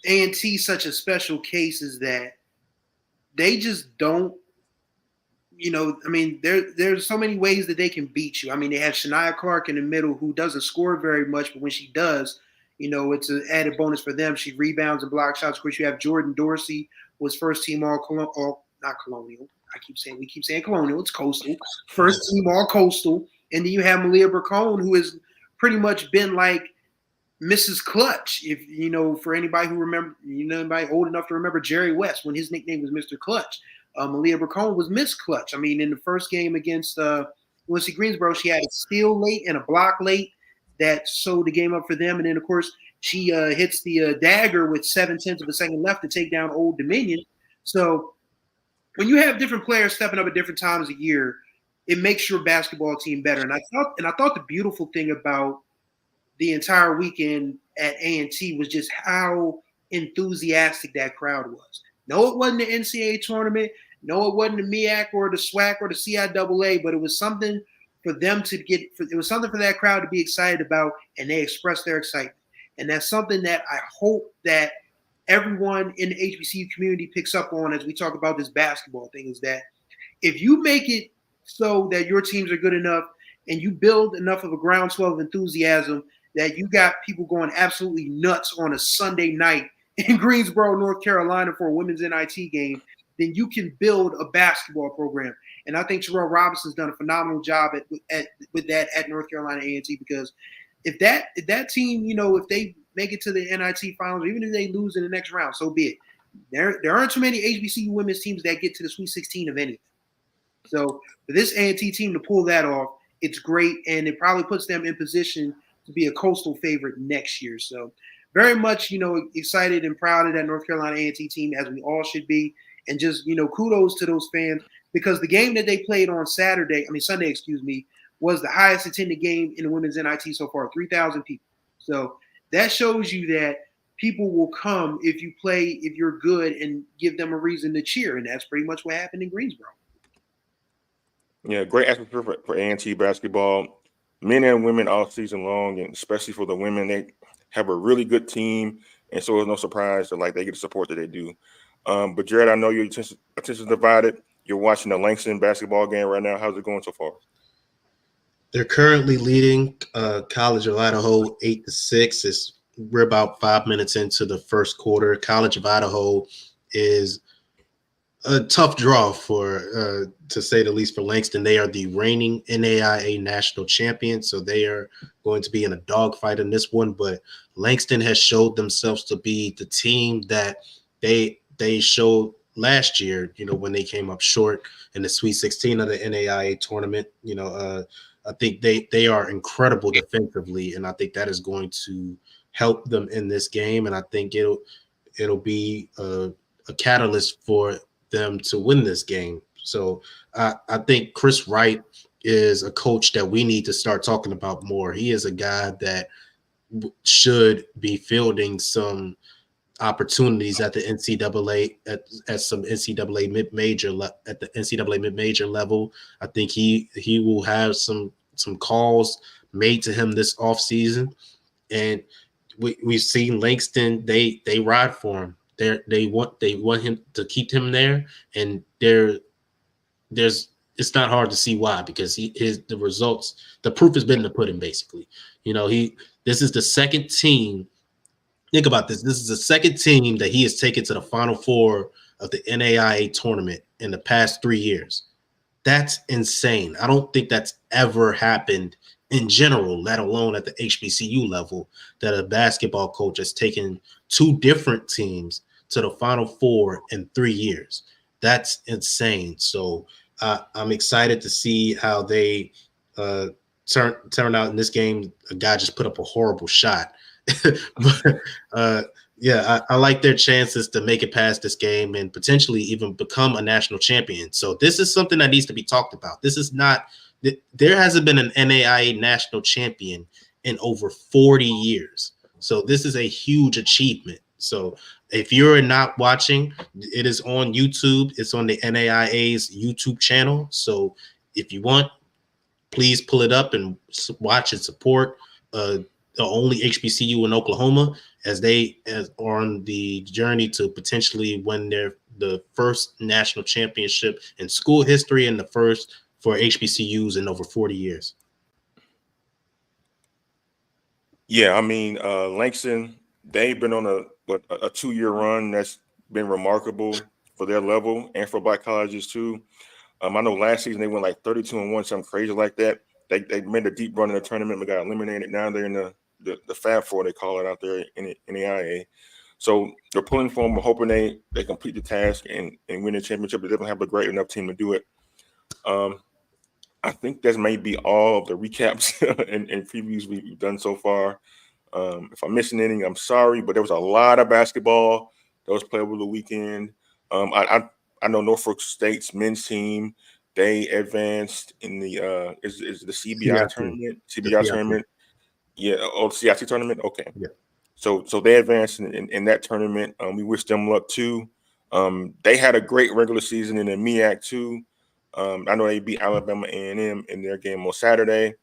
Speaker 2: A&T such a special case is that they just don't. There's so many ways that they can beat you. I mean, they have Shania Clark in the middle who doesn't score very much, but when she does, it's an added bonus for them. She rebounds and blocks shots. Of course, you have Jordan Dorsey, who was first team not Colonial. We keep saying Colonial. It's Coastal. First team all Coastal. And then you have Malia Bracone, who has pretty much been like Mrs. Clutch. If for anybody who remember, anybody old enough to remember Jerry West when his nickname was Mr. Clutch. Malia Bracone was Miss Clutch. I mean, in the first game against UNC Greensboro, she had a steal late and a block late that sewed the game up for them. And then, of course, she hits the dagger with 0.7 of a second left to take down Old Dominion. So when you have different players stepping up at different times of year, it makes your basketball team better. And I thought the beautiful thing about the entire weekend at A&T was just how enthusiastic that crowd was. No, it wasn't the NCAA tournament. No, it wasn't the MEAC or the SWAC or the CIAA, but it was something for them to get. It was something for that crowd to be excited about, and they expressed their excitement. And that's something that I hope that everyone in the HBCU community picks up on as we talk about this basketball thing, is that if you make it so that your teams are good enough and you build enough of a groundswell of enthusiasm that you got people going absolutely nuts on a Sunday night in Greensboro, North Carolina for a women's NIT game, then you can build a basketball program. And I think Terrell Robinson's done a phenomenal job with that at North Carolina A&T, because if that team, if they make it to the NIT finals, or even if they lose in the next round, so be it. There aren't too many HBCU women's teams that get to the Sweet 16 of anything. So for this A&T team to pull that off, it's great, and it probably puts them in position to be a coastal favorite next year. So very much, excited and proud of that North Carolina A&T team, as we all should be. And just, kudos to those fans, because the game that they played on Sunday, was the highest attended game in the women's NIT so far, 3,000 people. So that shows you that people will come if you're good, and give them a reason to cheer. And that's pretty much what happened in Greensboro.
Speaker 1: Yeah, great atmosphere for A&T basketball, men and women all season long, and especially for the women, they have a really good team, and so it's no surprise that they get the support that they do. But Jared, I know your attention's divided. You're watching the Langston basketball game right now. How's it going so far?
Speaker 3: They're currently leading College of Idaho 8-6. We're about 5 minutes into the first quarter. College of Idaho is a tough draw to say the least, for Langston. They are the reigning NAIA national champion, so they are going to be in a dogfight in this one. But Langston has showed themselves to be the team that they showed last year, when they came up short in the Sweet 16 of the NAIA tournament. I think they are incredible defensively, and I think that is going to help them in this game. And I think it'll be a catalyst for them to win this game. So I think Chris Wright is a coach that we need to start talking about more. He is a guy that should be fielding some opportunities at the NCAA at some NCAA mid-major at the NCAA mid-major level. I think he will have some calls made to him this offseason. And we've seen Langston, they ride for him. They want him to keep him there, and it's not hard to see why, because the results, the proof has been in the pudding, basically. This is the second team. Think about this. This is the second team that he has taken to the Final Four of the NAIA tournament in the past 3 years. That's insane. I don't think that's ever happened in general, let alone at the HBCU level, that a basketball coach has taken two different teams to the Final Four in 3 years. That's insane. So I'm excited to see how they turn out in this game. A guy just put up a horrible shot. But I like their chances to make it past this game and potentially even become a national champion. So this is something that needs to be talked about. This is not – there hasn't been an NAIA national champion in over 40 years. So this is a huge achievement. So if you're not watching, it is on YouTube. It's on the NAIA's YouTube channel. So if you want, please pull it up and watch and support the only HBCU in Oklahoma as on the journey to potentially win the first national championship in school history, and the first for HBCUs in over 40 years.
Speaker 1: Yeah, I mean, Langston, they've been on a 2-year run that's been remarkable for their level and for black colleges too. I know last season they went 32-1, something crazy like that. They made a deep run in the tournament but got eliminated. Now they're in the Fab Four, they call it out there in the IA. So they're pulling for them. We're hoping they complete the task and win the championship. They definitely have a great enough team to do it. I think that may be all of the recaps and previews we've done so far. If I'm missing anything, I'm sorry, but there was a lot of basketball that was played over the weekend. I know Norfolk State's men's team, they advanced in the is the CBI tournament? CBI tournament. Yeah, the CIT tournament. Okay.
Speaker 3: Yeah.
Speaker 1: So they advanced in that tournament. We wish them luck too. They had a great regular season in the MEAC too. I know they beat Alabama A&M in their game on Saturday.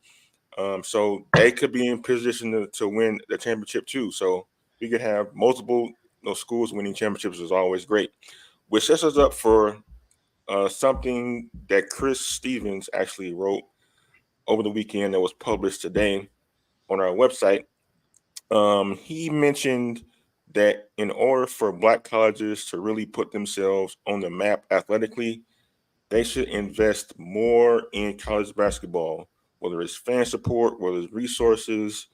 Speaker 1: So they could be in position to win the championship too. So we could have multiple schools winning championships is always great. Which sets us up for something that Chris Stevens actually wrote over the weekend that was published today on our website. He mentioned that in order for black colleges to really put themselves on the map athletically, they should invest more in college basketball, whether it's fan support, whether it's resources,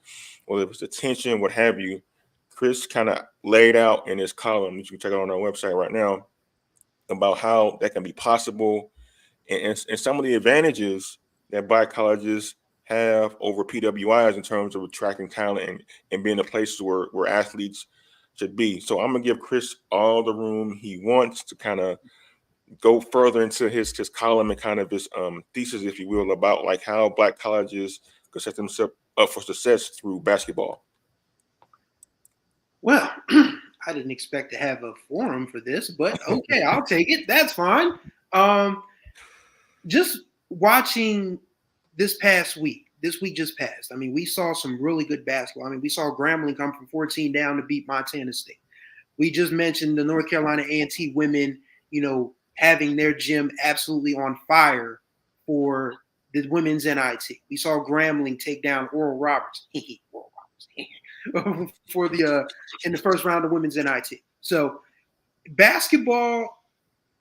Speaker 1: whether it's attention, what have you. Chris kind of laid out in his column, which you can check out on our website right now, about how that can be possible and some of the advantages that black colleges have over PWIs in terms of attracting talent and being a place where athletes should be. So I'm gonna give Chris all the room he wants to kind of go further into his column and kind of his thesis, if you will, about like how Black colleges could set themselves up for success through basketball.
Speaker 2: Well, I didn't expect to have a forum for this, but okay, I'll take it. That's fine. Just watching this week just passed. I mean, we saw some really good basketball. I mean, we saw Grambling come from 14 down to beat Montana State. We just mentioned the North Carolina A&T women, having their gym absolutely on fire for the women's NIT. We saw Grambling take down Oral Roberts. For the in the first round of women's NIT. So basketball,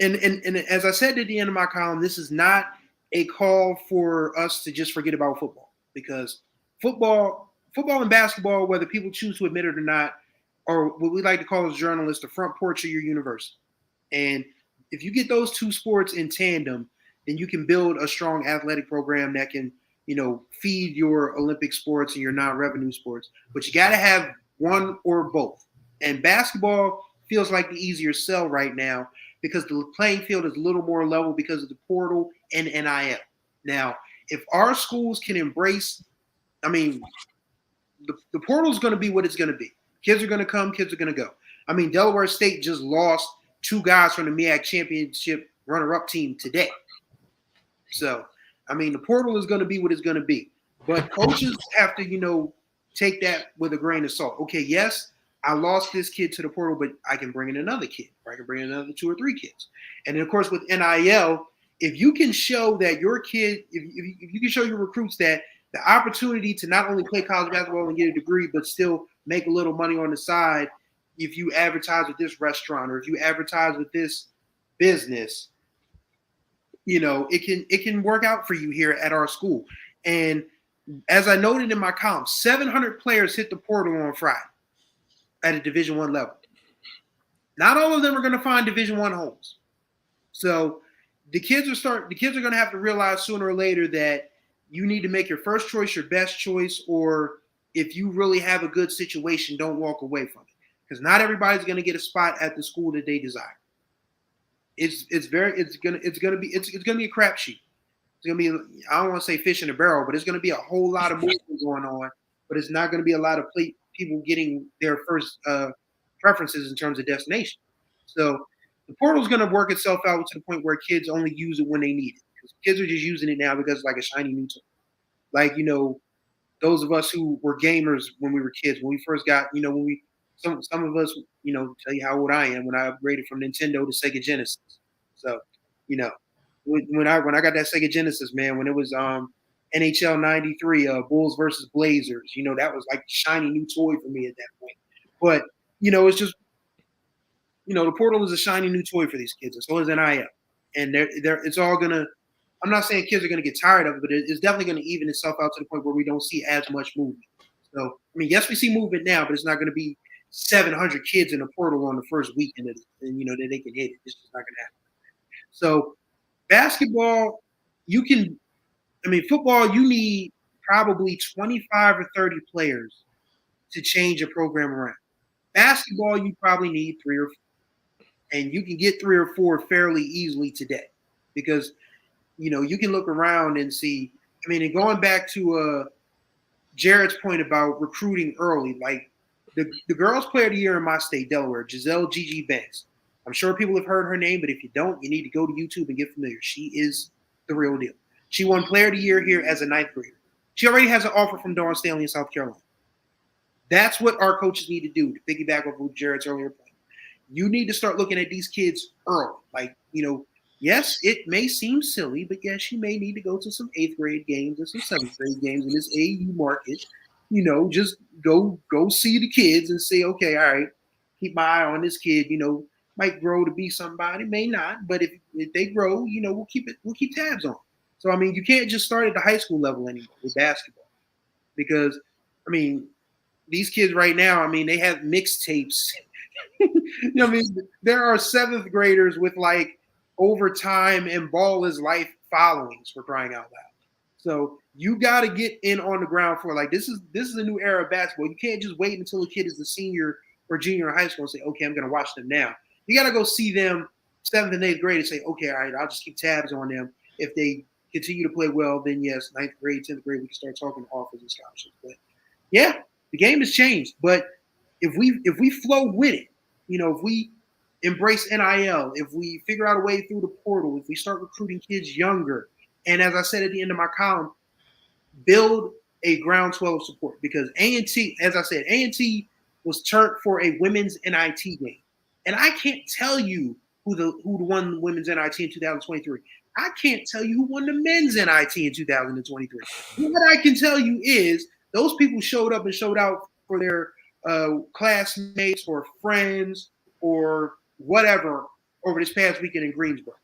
Speaker 2: and as I said at the end of my column, this is not a call for us to just forget about football, because football and basketball, whether people choose to admit it or not, are what we like to call as journalists the front porch of your university. And if you get those two sports in tandem, then you can build a strong athletic program that can, feed your Olympic sports and your non-revenue sports. But you got to have one or both. And basketball feels like the easier sell right now because the playing field is a little more level because of the portal and NIL. Now, if our schools can embrace, the portal is going to be what it's going to be. Kids are going to come, kids are going to go. I mean, Delaware State just lost 2 guys from the MEAC championship runner-up team today. So, the portal is going to be what it's going to be. But coaches have to, take that with a grain of salt. Okay, yes, I lost this kid to the portal, but I can bring in another kid. Or I can bring in another 2 or 3 kids. And then, of course, with NIL, if you can show that your kid, if you can show your recruits that the opportunity to not only play college basketball and get a degree, but still make a little money on the side, if you advertise with this restaurant or if you advertise with this business, it can work out for you here at our school. And as I noted in my column, 700 players hit the portal on Friday at a Division I level. Not all of them are going to find Division I homes. So the kids are going to have to realize sooner or later that you need to make your first choice your best choice, or if you really have a good situation, don't walk away from it, because not everybody's going to get a spot at the school that they desire. It's gonna be a crapshoot. It's gonna be, I don't want to say fish in a barrel, but it's gonna be a whole lot of movement going on. But it's not gonna be a lot of people getting their first preferences in terms of destination. So the portal is gonna work itself out to the point where kids only use it when they need it. Because kids are just using it now because it's like a shiny new toy. Like, those of us who were gamers when we were kids, when we first got, some of us, tell you how old I am, when I upgraded from Nintendo to Sega Genesis. So, when I got that Sega Genesis, man, when it was NHL 93, Bulls versus Blazers, that was like a shiny new toy for me at that point. But, it's just, the portal is a shiny new toy for these kids, and so is NIL. And it's all gonna, I'm not saying kids are gonna get tired of it, but it's definitely gonna even itself out to the point where we don't see as much movement. So, yes, we see movement now, but it's not gonna be 700 kids in the portal on the first weekend, and that they can hit it. It's just not going to happen. So basketball, football, you need probably 25 or 30 players to change a program around. Basketball, you probably need 3 or 4. And you can get 3 or 4 fairly easily today because, you can look around and see, and going back to Jared's point about recruiting early, like, the girls' player of the year in my state, Delaware, Giselle Gigi Banks. I'm sure people have heard her name, but if you don't, you need to go to YouTube and get familiar. She is the real deal. She won player of the year here as a 9th grader. She already has an offer from Dawn Stanley in South Carolina. That's what our coaches need to do, to piggyback off of Jared's earlier point. You need to start looking at these kids early. Like, yes, it may seem silly, but yes, you may need to go to some 8th grade games and some 7th grade games in this AAU market. Just go see the kids and say, okay, all right, keep my eye on this kid. Might grow to be somebody, may not, but if they grow, we'll keep tabs on. So you can't just start at the high school level anymore with basketball, because these kids right now, they have mixtapes. There are 7th graders with like overtime and ball is life followings, for crying out loud. So you got to get in on the ground floor. Like, this is a new era of basketball. You can't just wait until a kid is a senior for junior in high school and say, okay, I'm going to watch them now. You got to go see them 7th and 8th grade and say, okay, all right, I'll just keep tabs on them. If they continue to play well, then yes, 9th grade, 10th grade, we can start talking offers and scholarships. But yeah, the game has changed. But if we flow with it, if we embrace NIL, if we figure out a way through the portal, if we start recruiting kids younger, and as I said at the end of my column, build a groundswell of support, because A&T, as I said, A&T was turned for a women's NIT game, and I can't tell you who won women's NIT in 2023. I can't tell you who won the men's NIT in 2023. What I can tell you is those people showed up and showed out for their classmates or friends or whatever over this past weekend in Greensboro.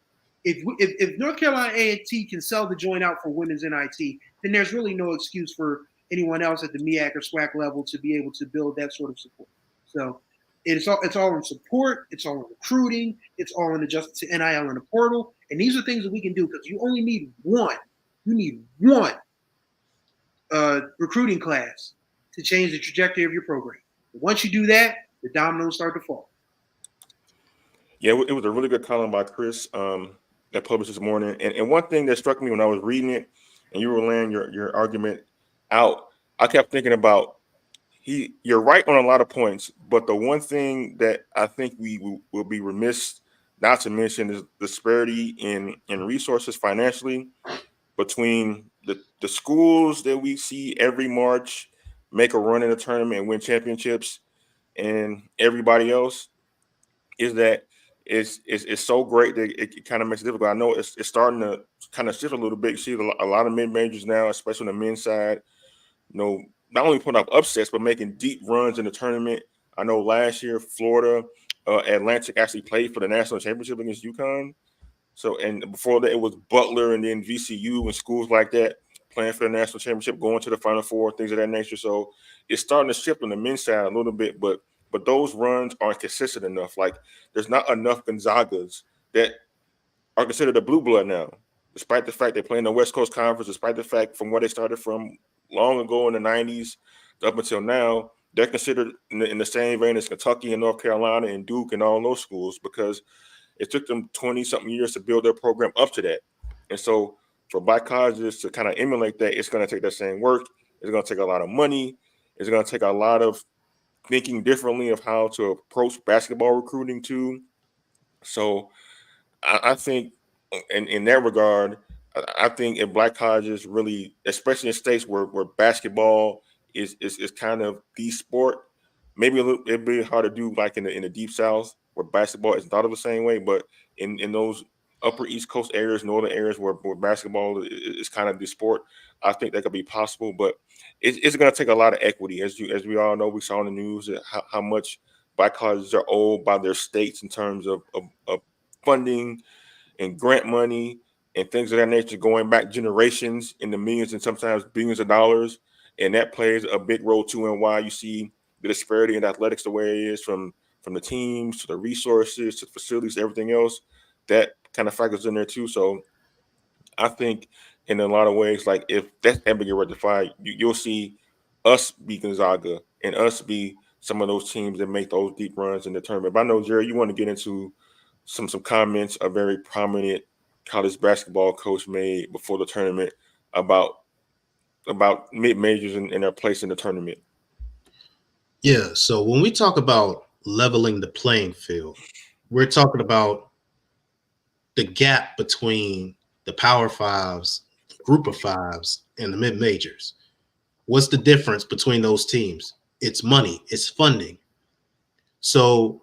Speaker 2: If North Carolina A&T can sell the joint out for women's NIT, then there's really no excuse for anyone else at the MEAC or SWAC level to be able to build that sort of support. So it's all in support, it's all in recruiting, it's all in adjusting to NIL and the portal. And these are things that we can do because you only need one. You need one recruiting class to change the trajectory of your program. But once you do that, the dominoes start to fall.
Speaker 1: Yeah, it was a really good column by Chris that published this morning. And one thing that struck me when I was reading it and you were laying your argument out, I kept thinking about you're right on a lot of points, but the one thing that I think we will be remiss not to mention is the disparity in resources financially between the schools that we see every March make a run in a tournament and win championships and everybody else. Is that it's so great that it kind of makes it difficult. I know it's starting to kind of shift a little bit. You see a lot of mid-majors now, especially on the men's side, not only putting up upsets, but making deep runs in the tournament. I know last year, Florida Atlantic actually played for the national championship against UConn. So, and before that, it was Butler and then VCU and schools like that playing for the national championship, going to the Final Four, things of that nature. So it's starting to shift on the men's side a little bit, but those runs aren't consistent enough. Like, there's not enough Gonzagas that are considered a blue blood now, despite the fact they play in the West Coast Conference, despite the fact from where they started from long ago in the 90s up until now, they're considered in the same vein as Kentucky and North Carolina and Duke and all those schools, because it took them 20-something years to build their program up to that. And so for black colleges to kind of emulate that, it's going to take that same work. It's going to take a lot of money. It's going to take a lot of thinking differently of how to approach basketball recruiting too. So I think in that regard, I think in black colleges really, especially in states where basketball is kind of the sport, maybe it'd be hard to do like in the deep South where basketball is thought of the same way, but in those upper East Coast areas, northern areas where basketball is kind of the sport, I think that could be possible. But it's going to take a lot of equity, as we all know. We saw in the news how much black colleges are owed by their states in terms of funding and grant money and things of that nature, going back generations in the millions and sometimes billions of dollars. And that plays a big role too in why you see the disparity in athletics the way it is, from the teams to the resources to the facilities, everything else. That kind of factors in there too. So I think in a lot of ways, like if that's ever get rectified, you'll see us be Gonzaga and us be some of those teams that make those deep runs in the tournament. But I know, Jerry, you want to get into some comments a very prominent college basketball coach made before the tournament about mid-majors and their place in the tournament.
Speaker 3: Yeah, so when we talk about leveling the playing field, we're talking about the gap between the Power Fives, the Group of Fives, and the mid-majors. What's the difference between those teams? It's money, it's funding. So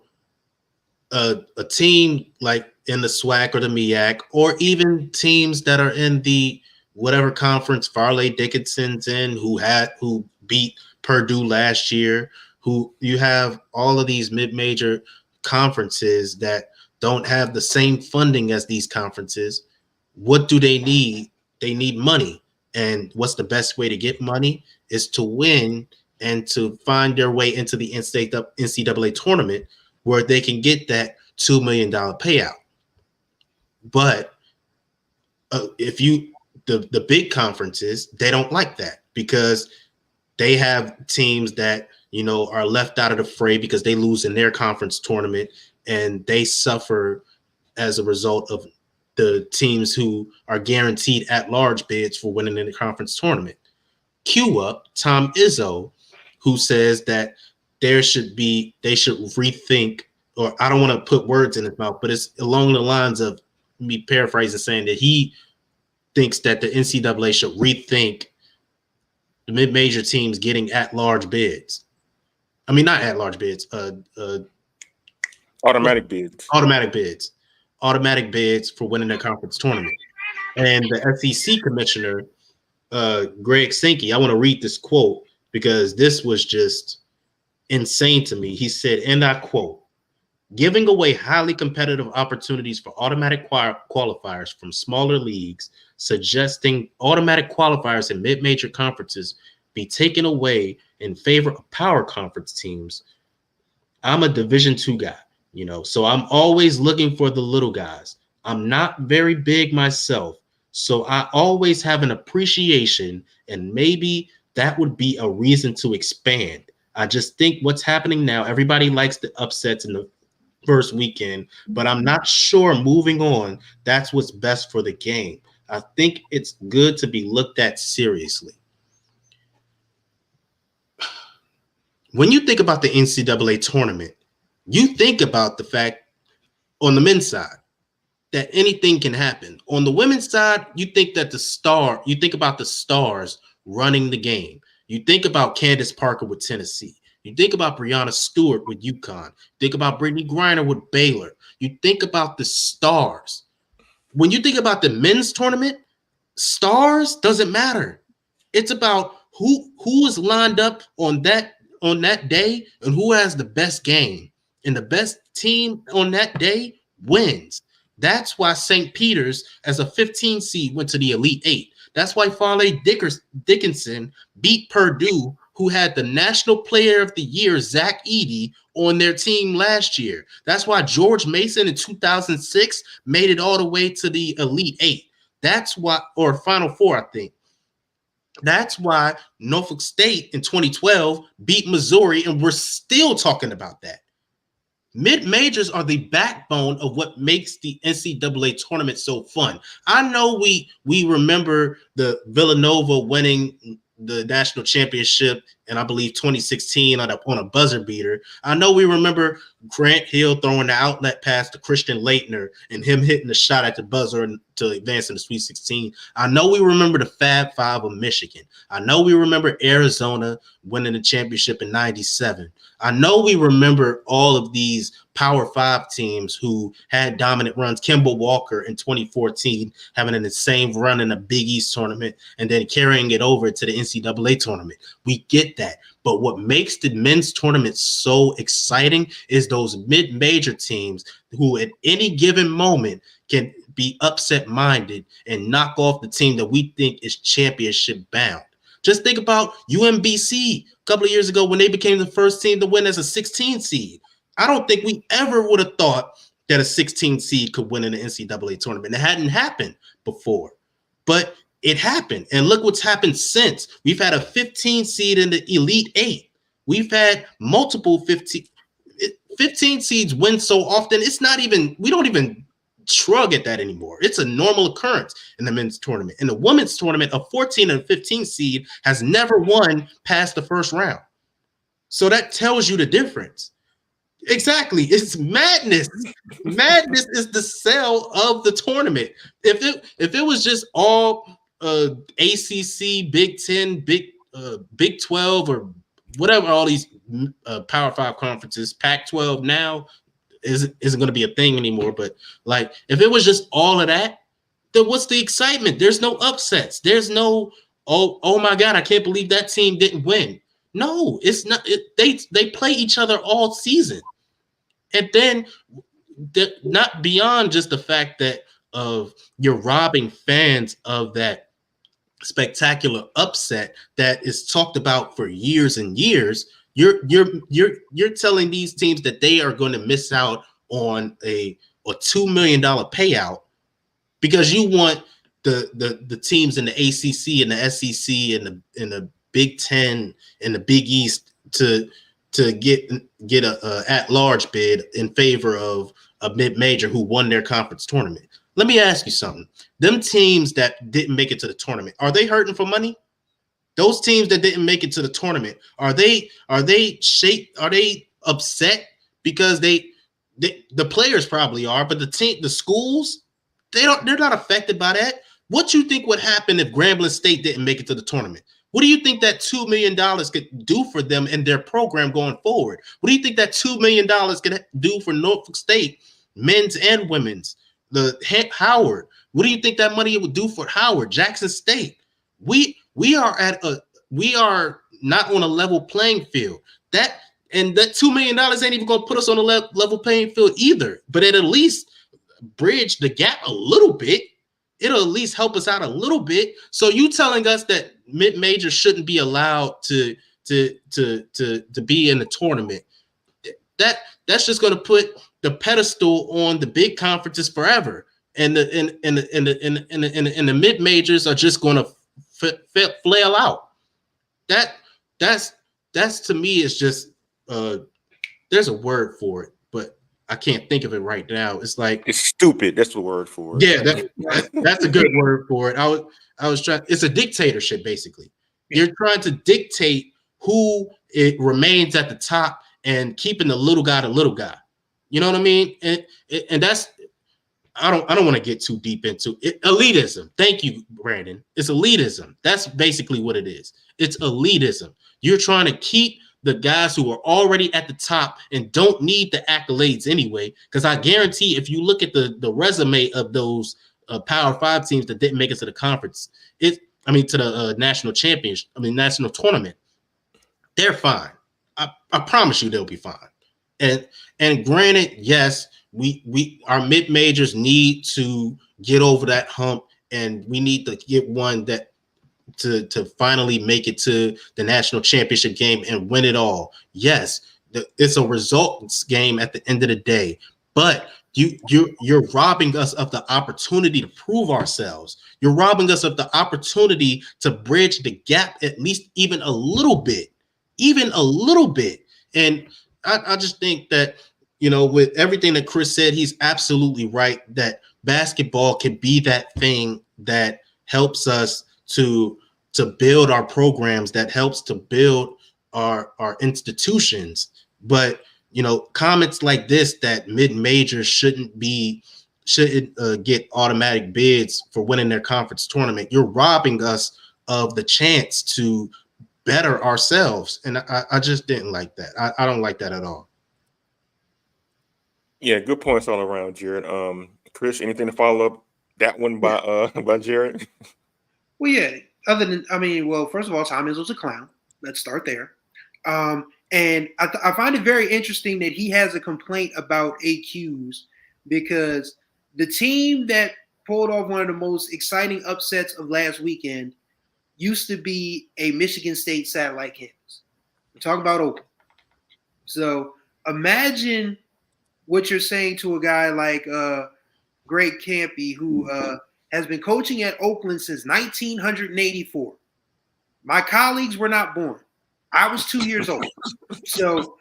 Speaker 3: a team like in the SWAC or the MEAC, or even teams that are in the whatever conference Farley Dickinson's in, who beat Purdue last year, who you have all of these mid-major conferences that don't have the same funding as these conferences. What do they need? They need money. And what's the best way to get money is to win and to find their way into the NCAA tournament where they can get that $2 million payout. But the big conferences, they don't like that because they have teams that, are left out of the fray because they lose in their conference tournament and they suffer as a result of the teams who are guaranteed at-large bids for winning in the conference tournament. Cue up Tom Izzo, who says that they should rethink, or I don't want to put words in his mouth, but it's along the lines of me paraphrasing, saying that he thinks that the NCAA should rethink the mid-major teams getting at-large bids. I mean, not at-large bids,
Speaker 1: automatic bids.
Speaker 3: Automatic bids for winning the conference tournament. And the SEC commissioner, Greg Sankey, I want to read this quote because this was just insane to me. He said, and I quote, "Giving away highly competitive opportunities for automatic qualifiers from smaller leagues, suggesting automatic qualifiers in mid-major conferences be taken away in favor of power conference teams. I'm a Division II guy, so I'm always looking for the little guys. I'm not very big myself, so I always have an appreciation, and maybe that would be a reason to expand. I just think what's happening now, everybody likes the upsets in the first weekend, but I'm not sure moving on, that's what's best for the game. I think it's good to be looked at seriously." When you think about the NCAA tournament, you think about the fact on the men's side that anything can happen. On the women's side, you think about the stars running the game. You think about Candace Parker with Tennessee. You think about Breanna Stewart with UConn. Think about Brittany Griner with Baylor. You think about the stars. When you think about the men's tournament, stars doesn't matter. It's about who is lined up on that day and who has the best game. And the best team on that day wins. That's why St. Peter's, as a 15 seed, went to the Elite Eight. That's why Farley Dickinson beat Purdue, who had the National Player of the Year, Zach Edey, on their team last year. That's why George Mason in 2006 made it all the way to the Elite Eight. That's why, or Final Four, I think. That's why Norfolk State in 2012 beat Missouri, and we're still talking about that. Mid-majors are the backbone of what makes the NCAA tournament so fun. I know we remember the Villanova winning the national championship in, I believe, 2016 on a buzzer beater. I know we remember Grant Hill throwing the outlet pass to Christian Laettner and him hitting the shot at the buzzer to advance in the Sweet 16. I know we remember the Fab Five of Michigan. I know we remember Arizona winning the championship in 97. I know we remember all of these Power Five teams who had dominant runs. Kemba Walker in 2014 having an insane run in the Big East tournament and then carrying it over to the NCAA tournament. We get that. But what makes the men's tournament so exciting is those mid-major teams who at any given moment can be upset-minded and knock off the team that we think is championship-bound. Just think about UMBC a couple of years ago when they became the first team to win as a 16 seed. I don't think we ever would have thought that a 16 seed could win in the NCAA tournament. It hadn't happened before, but it happened. And look what's happened since. We've had a 15 seed in the Elite Eight. We've had multiple 15 seeds win so often. We don't even shrug at that anymore. It's a normal occurrence in the men's tournament. In the women's tournament, a 14 and 15 seed has never won past the first round. So that tells you the difference. Exactly. It's madness. Madness is the sell of the tournament. If it was just all ACC, Big 10, Big 12, or whatever, all these Power 5 conferences, Pac-12 now isn't going to be a thing anymore. But like, if it was just all of that, then what's the excitement? There's no upsets. There's no, oh my God, I can't believe that team didn't win. No, it's not. They play each other all season. And then not beyond just the fact that you're robbing fans of that spectacular upset that is talked about for years and years. You're telling these teams that they are going to miss out on a $2 million payout because you want the teams in the ACC and the SEC and the Big 10 and the Big East to to get a at-large bid in favor of a mid-major who won their conference tournament. Let me ask you something. Them teams that didn't make it to the tournament, are they hurting for money? Those teams that didn't make it to the tournament, are they upset because the players probably are, but the schools, they're not affected by that. What you think would happen if Grambling State didn't make it to the tournament? What do you think that $2 million could do for them and their program going forward? What do you think that $2 million could do for Norfolk State, men's and women's? Howard. What do you think that money would do for Howard, Jackson State? We are not on a level playing field. That $2 million ain't even gonna put us on a level playing field either. But it at least bridge the gap a little bit. It'll at least help us out a little bit. So you telling us that mid-majors shouldn't be allowed to be in the tournament? That's just gonna put the pedestal on the big conferences forever, and the mid majors are just going to flail out. That's to me is just there's a word for it, but I can't think of it right now. It's like
Speaker 1: it's stupid. That's the word for it.
Speaker 3: Yeah, that's a good word for it. I was trying. It's a dictatorship, basically. You're trying to dictate who it remains at the top and keeping the little guy the little guy. You know what I mean? And that's I don't want to get too deep into it. Elitism. Thank you, Brandon. It's elitism. That's basically what it is. It's elitism. You're trying to keep the guys who are already at the top and don't need the accolades anyway. Because I guarantee if you look at the resume of those Power 5 teams that didn't make it to the conference, to the national championship, national tournament, they're fine. I promise you they'll be fine. And granted, yes, we our mid majors need to get over that hump, and we need to get one that to finally make it to the national championship game and win it all. Yes, it's a results game at the end of the day, but you're robbing us of the opportunity to prove ourselves. You're robbing us of the opportunity to bridge the gap at least even a little bit. And I just think that, with everything that Chris said, he's absolutely right that basketball can be that thing that helps us to build our programs, that helps to build our institutions. But, comments like this, that mid-majors shouldn't get automatic bids for winning their conference tournament. You're robbing us of the chance to better ourselves. And I just didn't like that. I don't like that at all.
Speaker 1: Yeah, good points all around, Jared. Chris, anything to follow up that one by Jared?
Speaker 2: Well, yeah. First of all, Tom Izzo's a clown. Let's start there. And I find it very interesting that he has a complaint about AQs, because the team that pulled off one of the most exciting upsets of last weekend used to be a Michigan State satellite campus. We're talking about Oakland. So imagine what you're saying to a guy like Greg Campy, who has been coaching at Oakland since 1984. My colleagues were not born. I was 2 years old. So,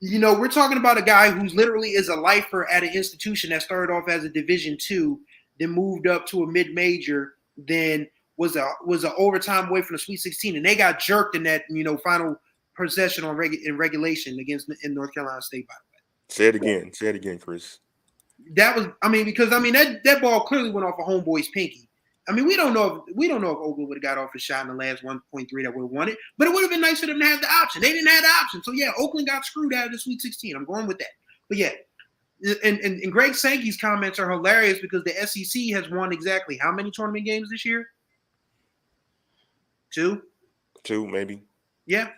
Speaker 2: we're talking about a guy who's literally is a lifer at an institution that started off as a Division II, then moved up to a mid-major, then was an overtime away from the Sweet 16, and they got jerked in that final possession in regulation in North Carolina State. By the way,
Speaker 1: say it again, Chris.
Speaker 2: That was because that ball clearly went off a homeboy's pinky. We don't know if Oakland would have got off a shot in the last 1.3 that would have won it, but it would have been nice for them to have the option. They didn't have the option, so yeah, Oakland got screwed out of the Sweet 16. I'm going with that, but yeah. And Greg Sankey's comments are hilarious because the SEC has won exactly how many tournament games this year? Two,
Speaker 1: maybe.
Speaker 2: Yeah,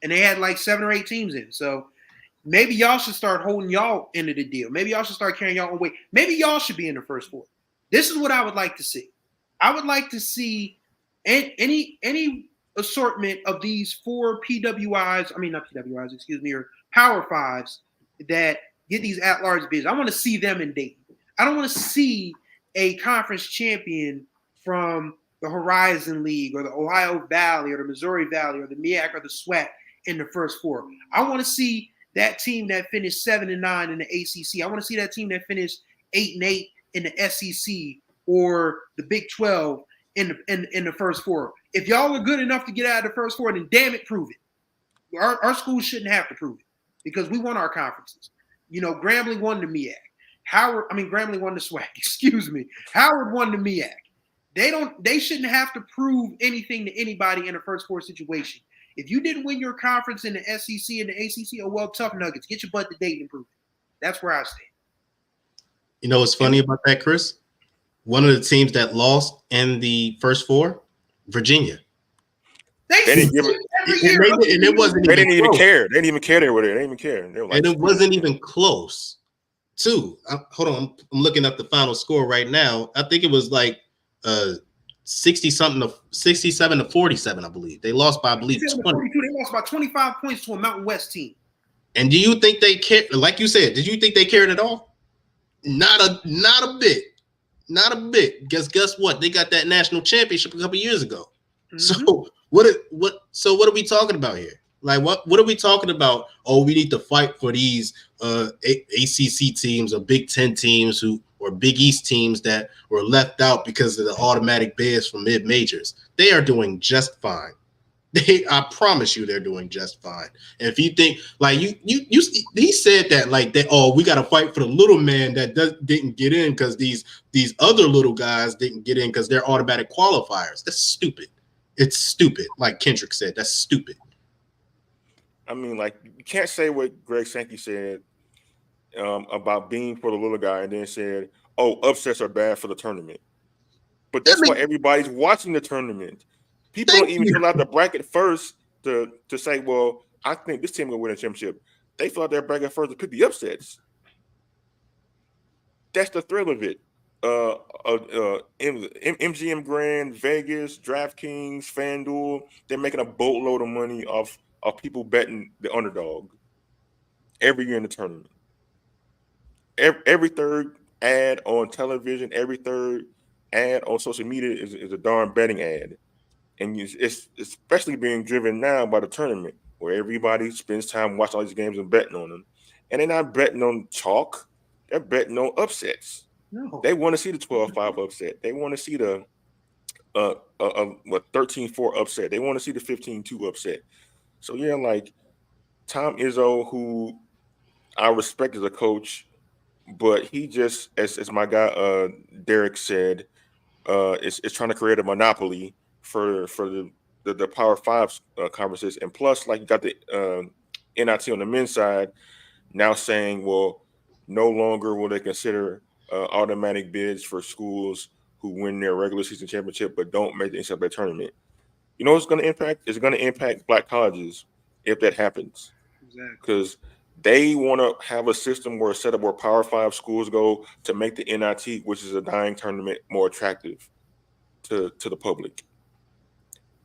Speaker 2: and they had like 7 or 8 teams in. So maybe y'all should start holding y'all into the deal. Maybe y'all should start carrying y'all own weight. Maybe y'all should be in the first 4. This is what I would like to see. I would like to see any assortment of these 4 PWIs. Not PWIs, excuse me, or Power 5s that get these at-large bids. I want to see them in Dayton. I don't want to see a conference champion from the Horizon League or the Ohio Valley or the Missouri Valley or the MEAC or the SWAC in the first four. I want to see that team that finished 7-9 in the ACC. I want to see that team that finished 8-8 in the SEC or the Big 12 in the first four. If y'all are good enough to get out of the first four, then damn it, prove it. Our schools shouldn't have to prove it because we won our conferences. Grambling won the MEAC. Grambling won the SWAC. Excuse me. Howard won the MEAC. They shouldn't have to prove anything to anybody in a first four situation. If you didn't win your conference in the SEC and the ACC, oh well, tough nuggets. Get your butt to Dayton and prove it. That's where I stand.
Speaker 3: You know what's funny about that, Chris? One of the teams that lost in the first four, Virginia.
Speaker 2: They didn't give it every year.
Speaker 3: And it wasn't.
Speaker 1: They didn't even care. They didn't even care they were there. They didn't even care. They were like,
Speaker 3: and it wasn't even close. Too. Hold on. I'm looking up the final score right now. I think it was like 67 to 47, I believe. They lost by, I believe, 20.
Speaker 2: They lost by 25 points to a Mountain West team.
Speaker 3: And do you think they cared? Like you said, did you think they cared at all? Not a bit. Not a bit. Guess what? They got that national championship a couple years ago. Mm-hmm. So what are we talking about here? Like what are we talking about? Oh, we need to fight for these ACC teams or Big Ten teams or Big East teams that were left out because of the automatic bids from mid majors. They are doing just fine. I promise you, they're doing just fine. And if you think like he said that like that, oh, we got to fight for the little man that didn't get in because these other little guys didn't get in because they're automatic qualifiers. That's stupid. It's stupid. Like Kendrick said, that's stupid.
Speaker 1: I mean, like, you can't say what Greg Sankey said about being for the little guy and then said, oh, upsets are bad for the tournament. But that's why everybody's watching the tournament. People don't even fill out the bracket first to say, well, I think this team will win a championship. They fill out their bracket first to pick the upsets. That's the thrill of it. MGM Grand, Vegas, DraftKings, FanDuel, they're making a boatload of money off people betting the underdog every year in the tournament. Every third ad on television, every third ad on social media is a darn betting ad. And it's especially being driven now by the tournament where everybody spends time watching all these games and betting on them. And they're not betting on chalk. They're betting on upsets. No. They want to see the 12-5 upset. They want to see the 13-4 upset. They want to see the 15-2 upset. So, yeah, like Tom Izzo, who I respect as a coach, but he just, as my guy Derek said, is trying to create a monopoly for the Power 5 conferences. And plus, like, you got the NIT on the men's side now saying, well, no longer will they consider automatic bids for schools who win their regular season championship but don't make the NCAA tournament. You know what's going to impact? It's going to impact black colleges if that happens. Exactly. Because they want to have a system where a setup where Power 5 schools go to make the NIT, which is a dying tournament, more attractive to the public.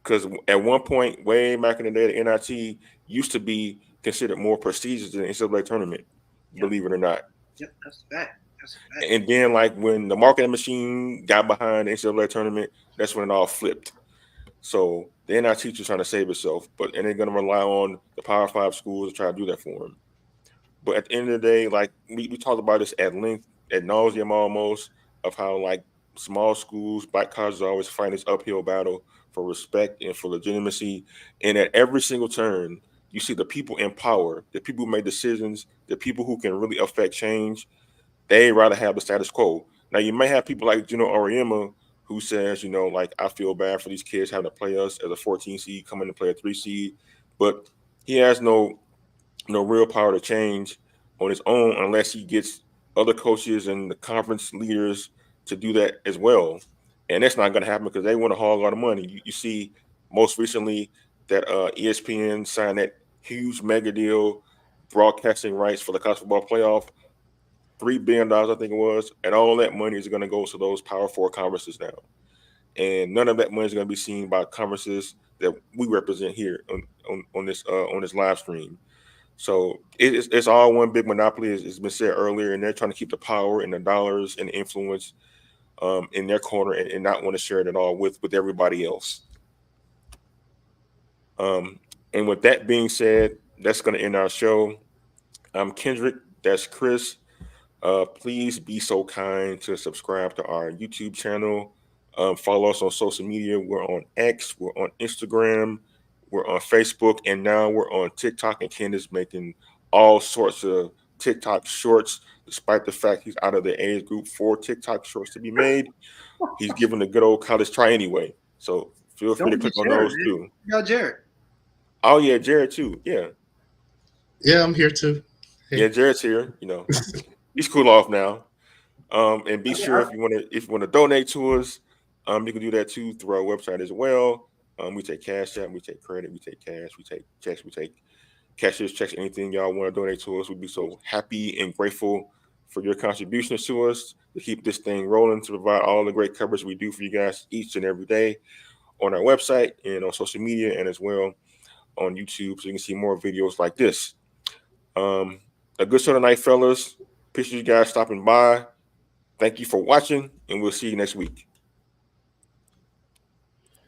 Speaker 1: Because at one point, way back in the day, the NIT used to be considered more prestigious than the NCAA tournament, believe it or not.
Speaker 2: Yep, that's a fact.
Speaker 1: And then, like, when the marketing machine got behind the NCAA tournament, that's when it all flipped. So the NIT is trying to save itself, and they're going to rely on the Power 5 schools to try to do that for them. But at the end of the day, like, we talked about this at length, ad nauseum almost, of how, like, small schools, black colleges are always fighting this uphill battle for respect and for legitimacy. And at every single turn, you see the people in power, the people who make decisions, the people who can really affect change. They rather have the status quo. Now, you may have people like Gino Auriemma who says, like, I feel bad for these kids having to play us as a 14 seed, coming to play a 3 seed. But he has no real power to change on his own unless he gets other coaches and the conference leaders to do that as well. And that's not going to happen because they want to hog all the money. You see most recently that ESPN signed that huge mega deal, broadcasting rights for the college football playoff, $3 billion, I think it was, and all that money is going to go to those Power 4 conferences now. And none of that money is going to be seen by conferences that we represent here on this live stream. So it's all one big monopoly, as it's been said earlier, and they're trying to keep the power and the dollars and the influence in their corner and not want to share it at all with everybody else. And with that being said, that's going to end our show. I'm Kendrick. That's Chris. Please be so kind to subscribe to our YouTube channel. Follow us on social media. We're on X, we're on Instagram, we're on Facebook, and now we're on TikTok. And Ken is making all sorts of TikTok shorts, despite the fact he's out of the age group for TikTok shorts to be made. He's giving a good old college try anyway. So feel free to
Speaker 2: Don't
Speaker 1: click
Speaker 2: get
Speaker 1: on
Speaker 2: Jared,
Speaker 1: those
Speaker 2: man.
Speaker 1: too.
Speaker 2: You got Jared.
Speaker 1: Oh yeah, Jared too. Yeah.
Speaker 3: Yeah, I'm here too.
Speaker 1: Yeah, Jared's here. He's cool off now. And be sure if you want to donate to us, you can do that too through our website as well. We take cash out, we take credit, we take cash, we take checks, we take cashiers checks, anything y'all want to donate to us. We'd be so happy and grateful for your contributions to us to keep this thing rolling, to provide all the great coverage we do for you guys each and every day on our website and on social media, and as well on YouTube, so you can see more videos like this. A good show tonight, fellas. Appreciate you guys stopping by. Thank you for watching, and we'll see you next week.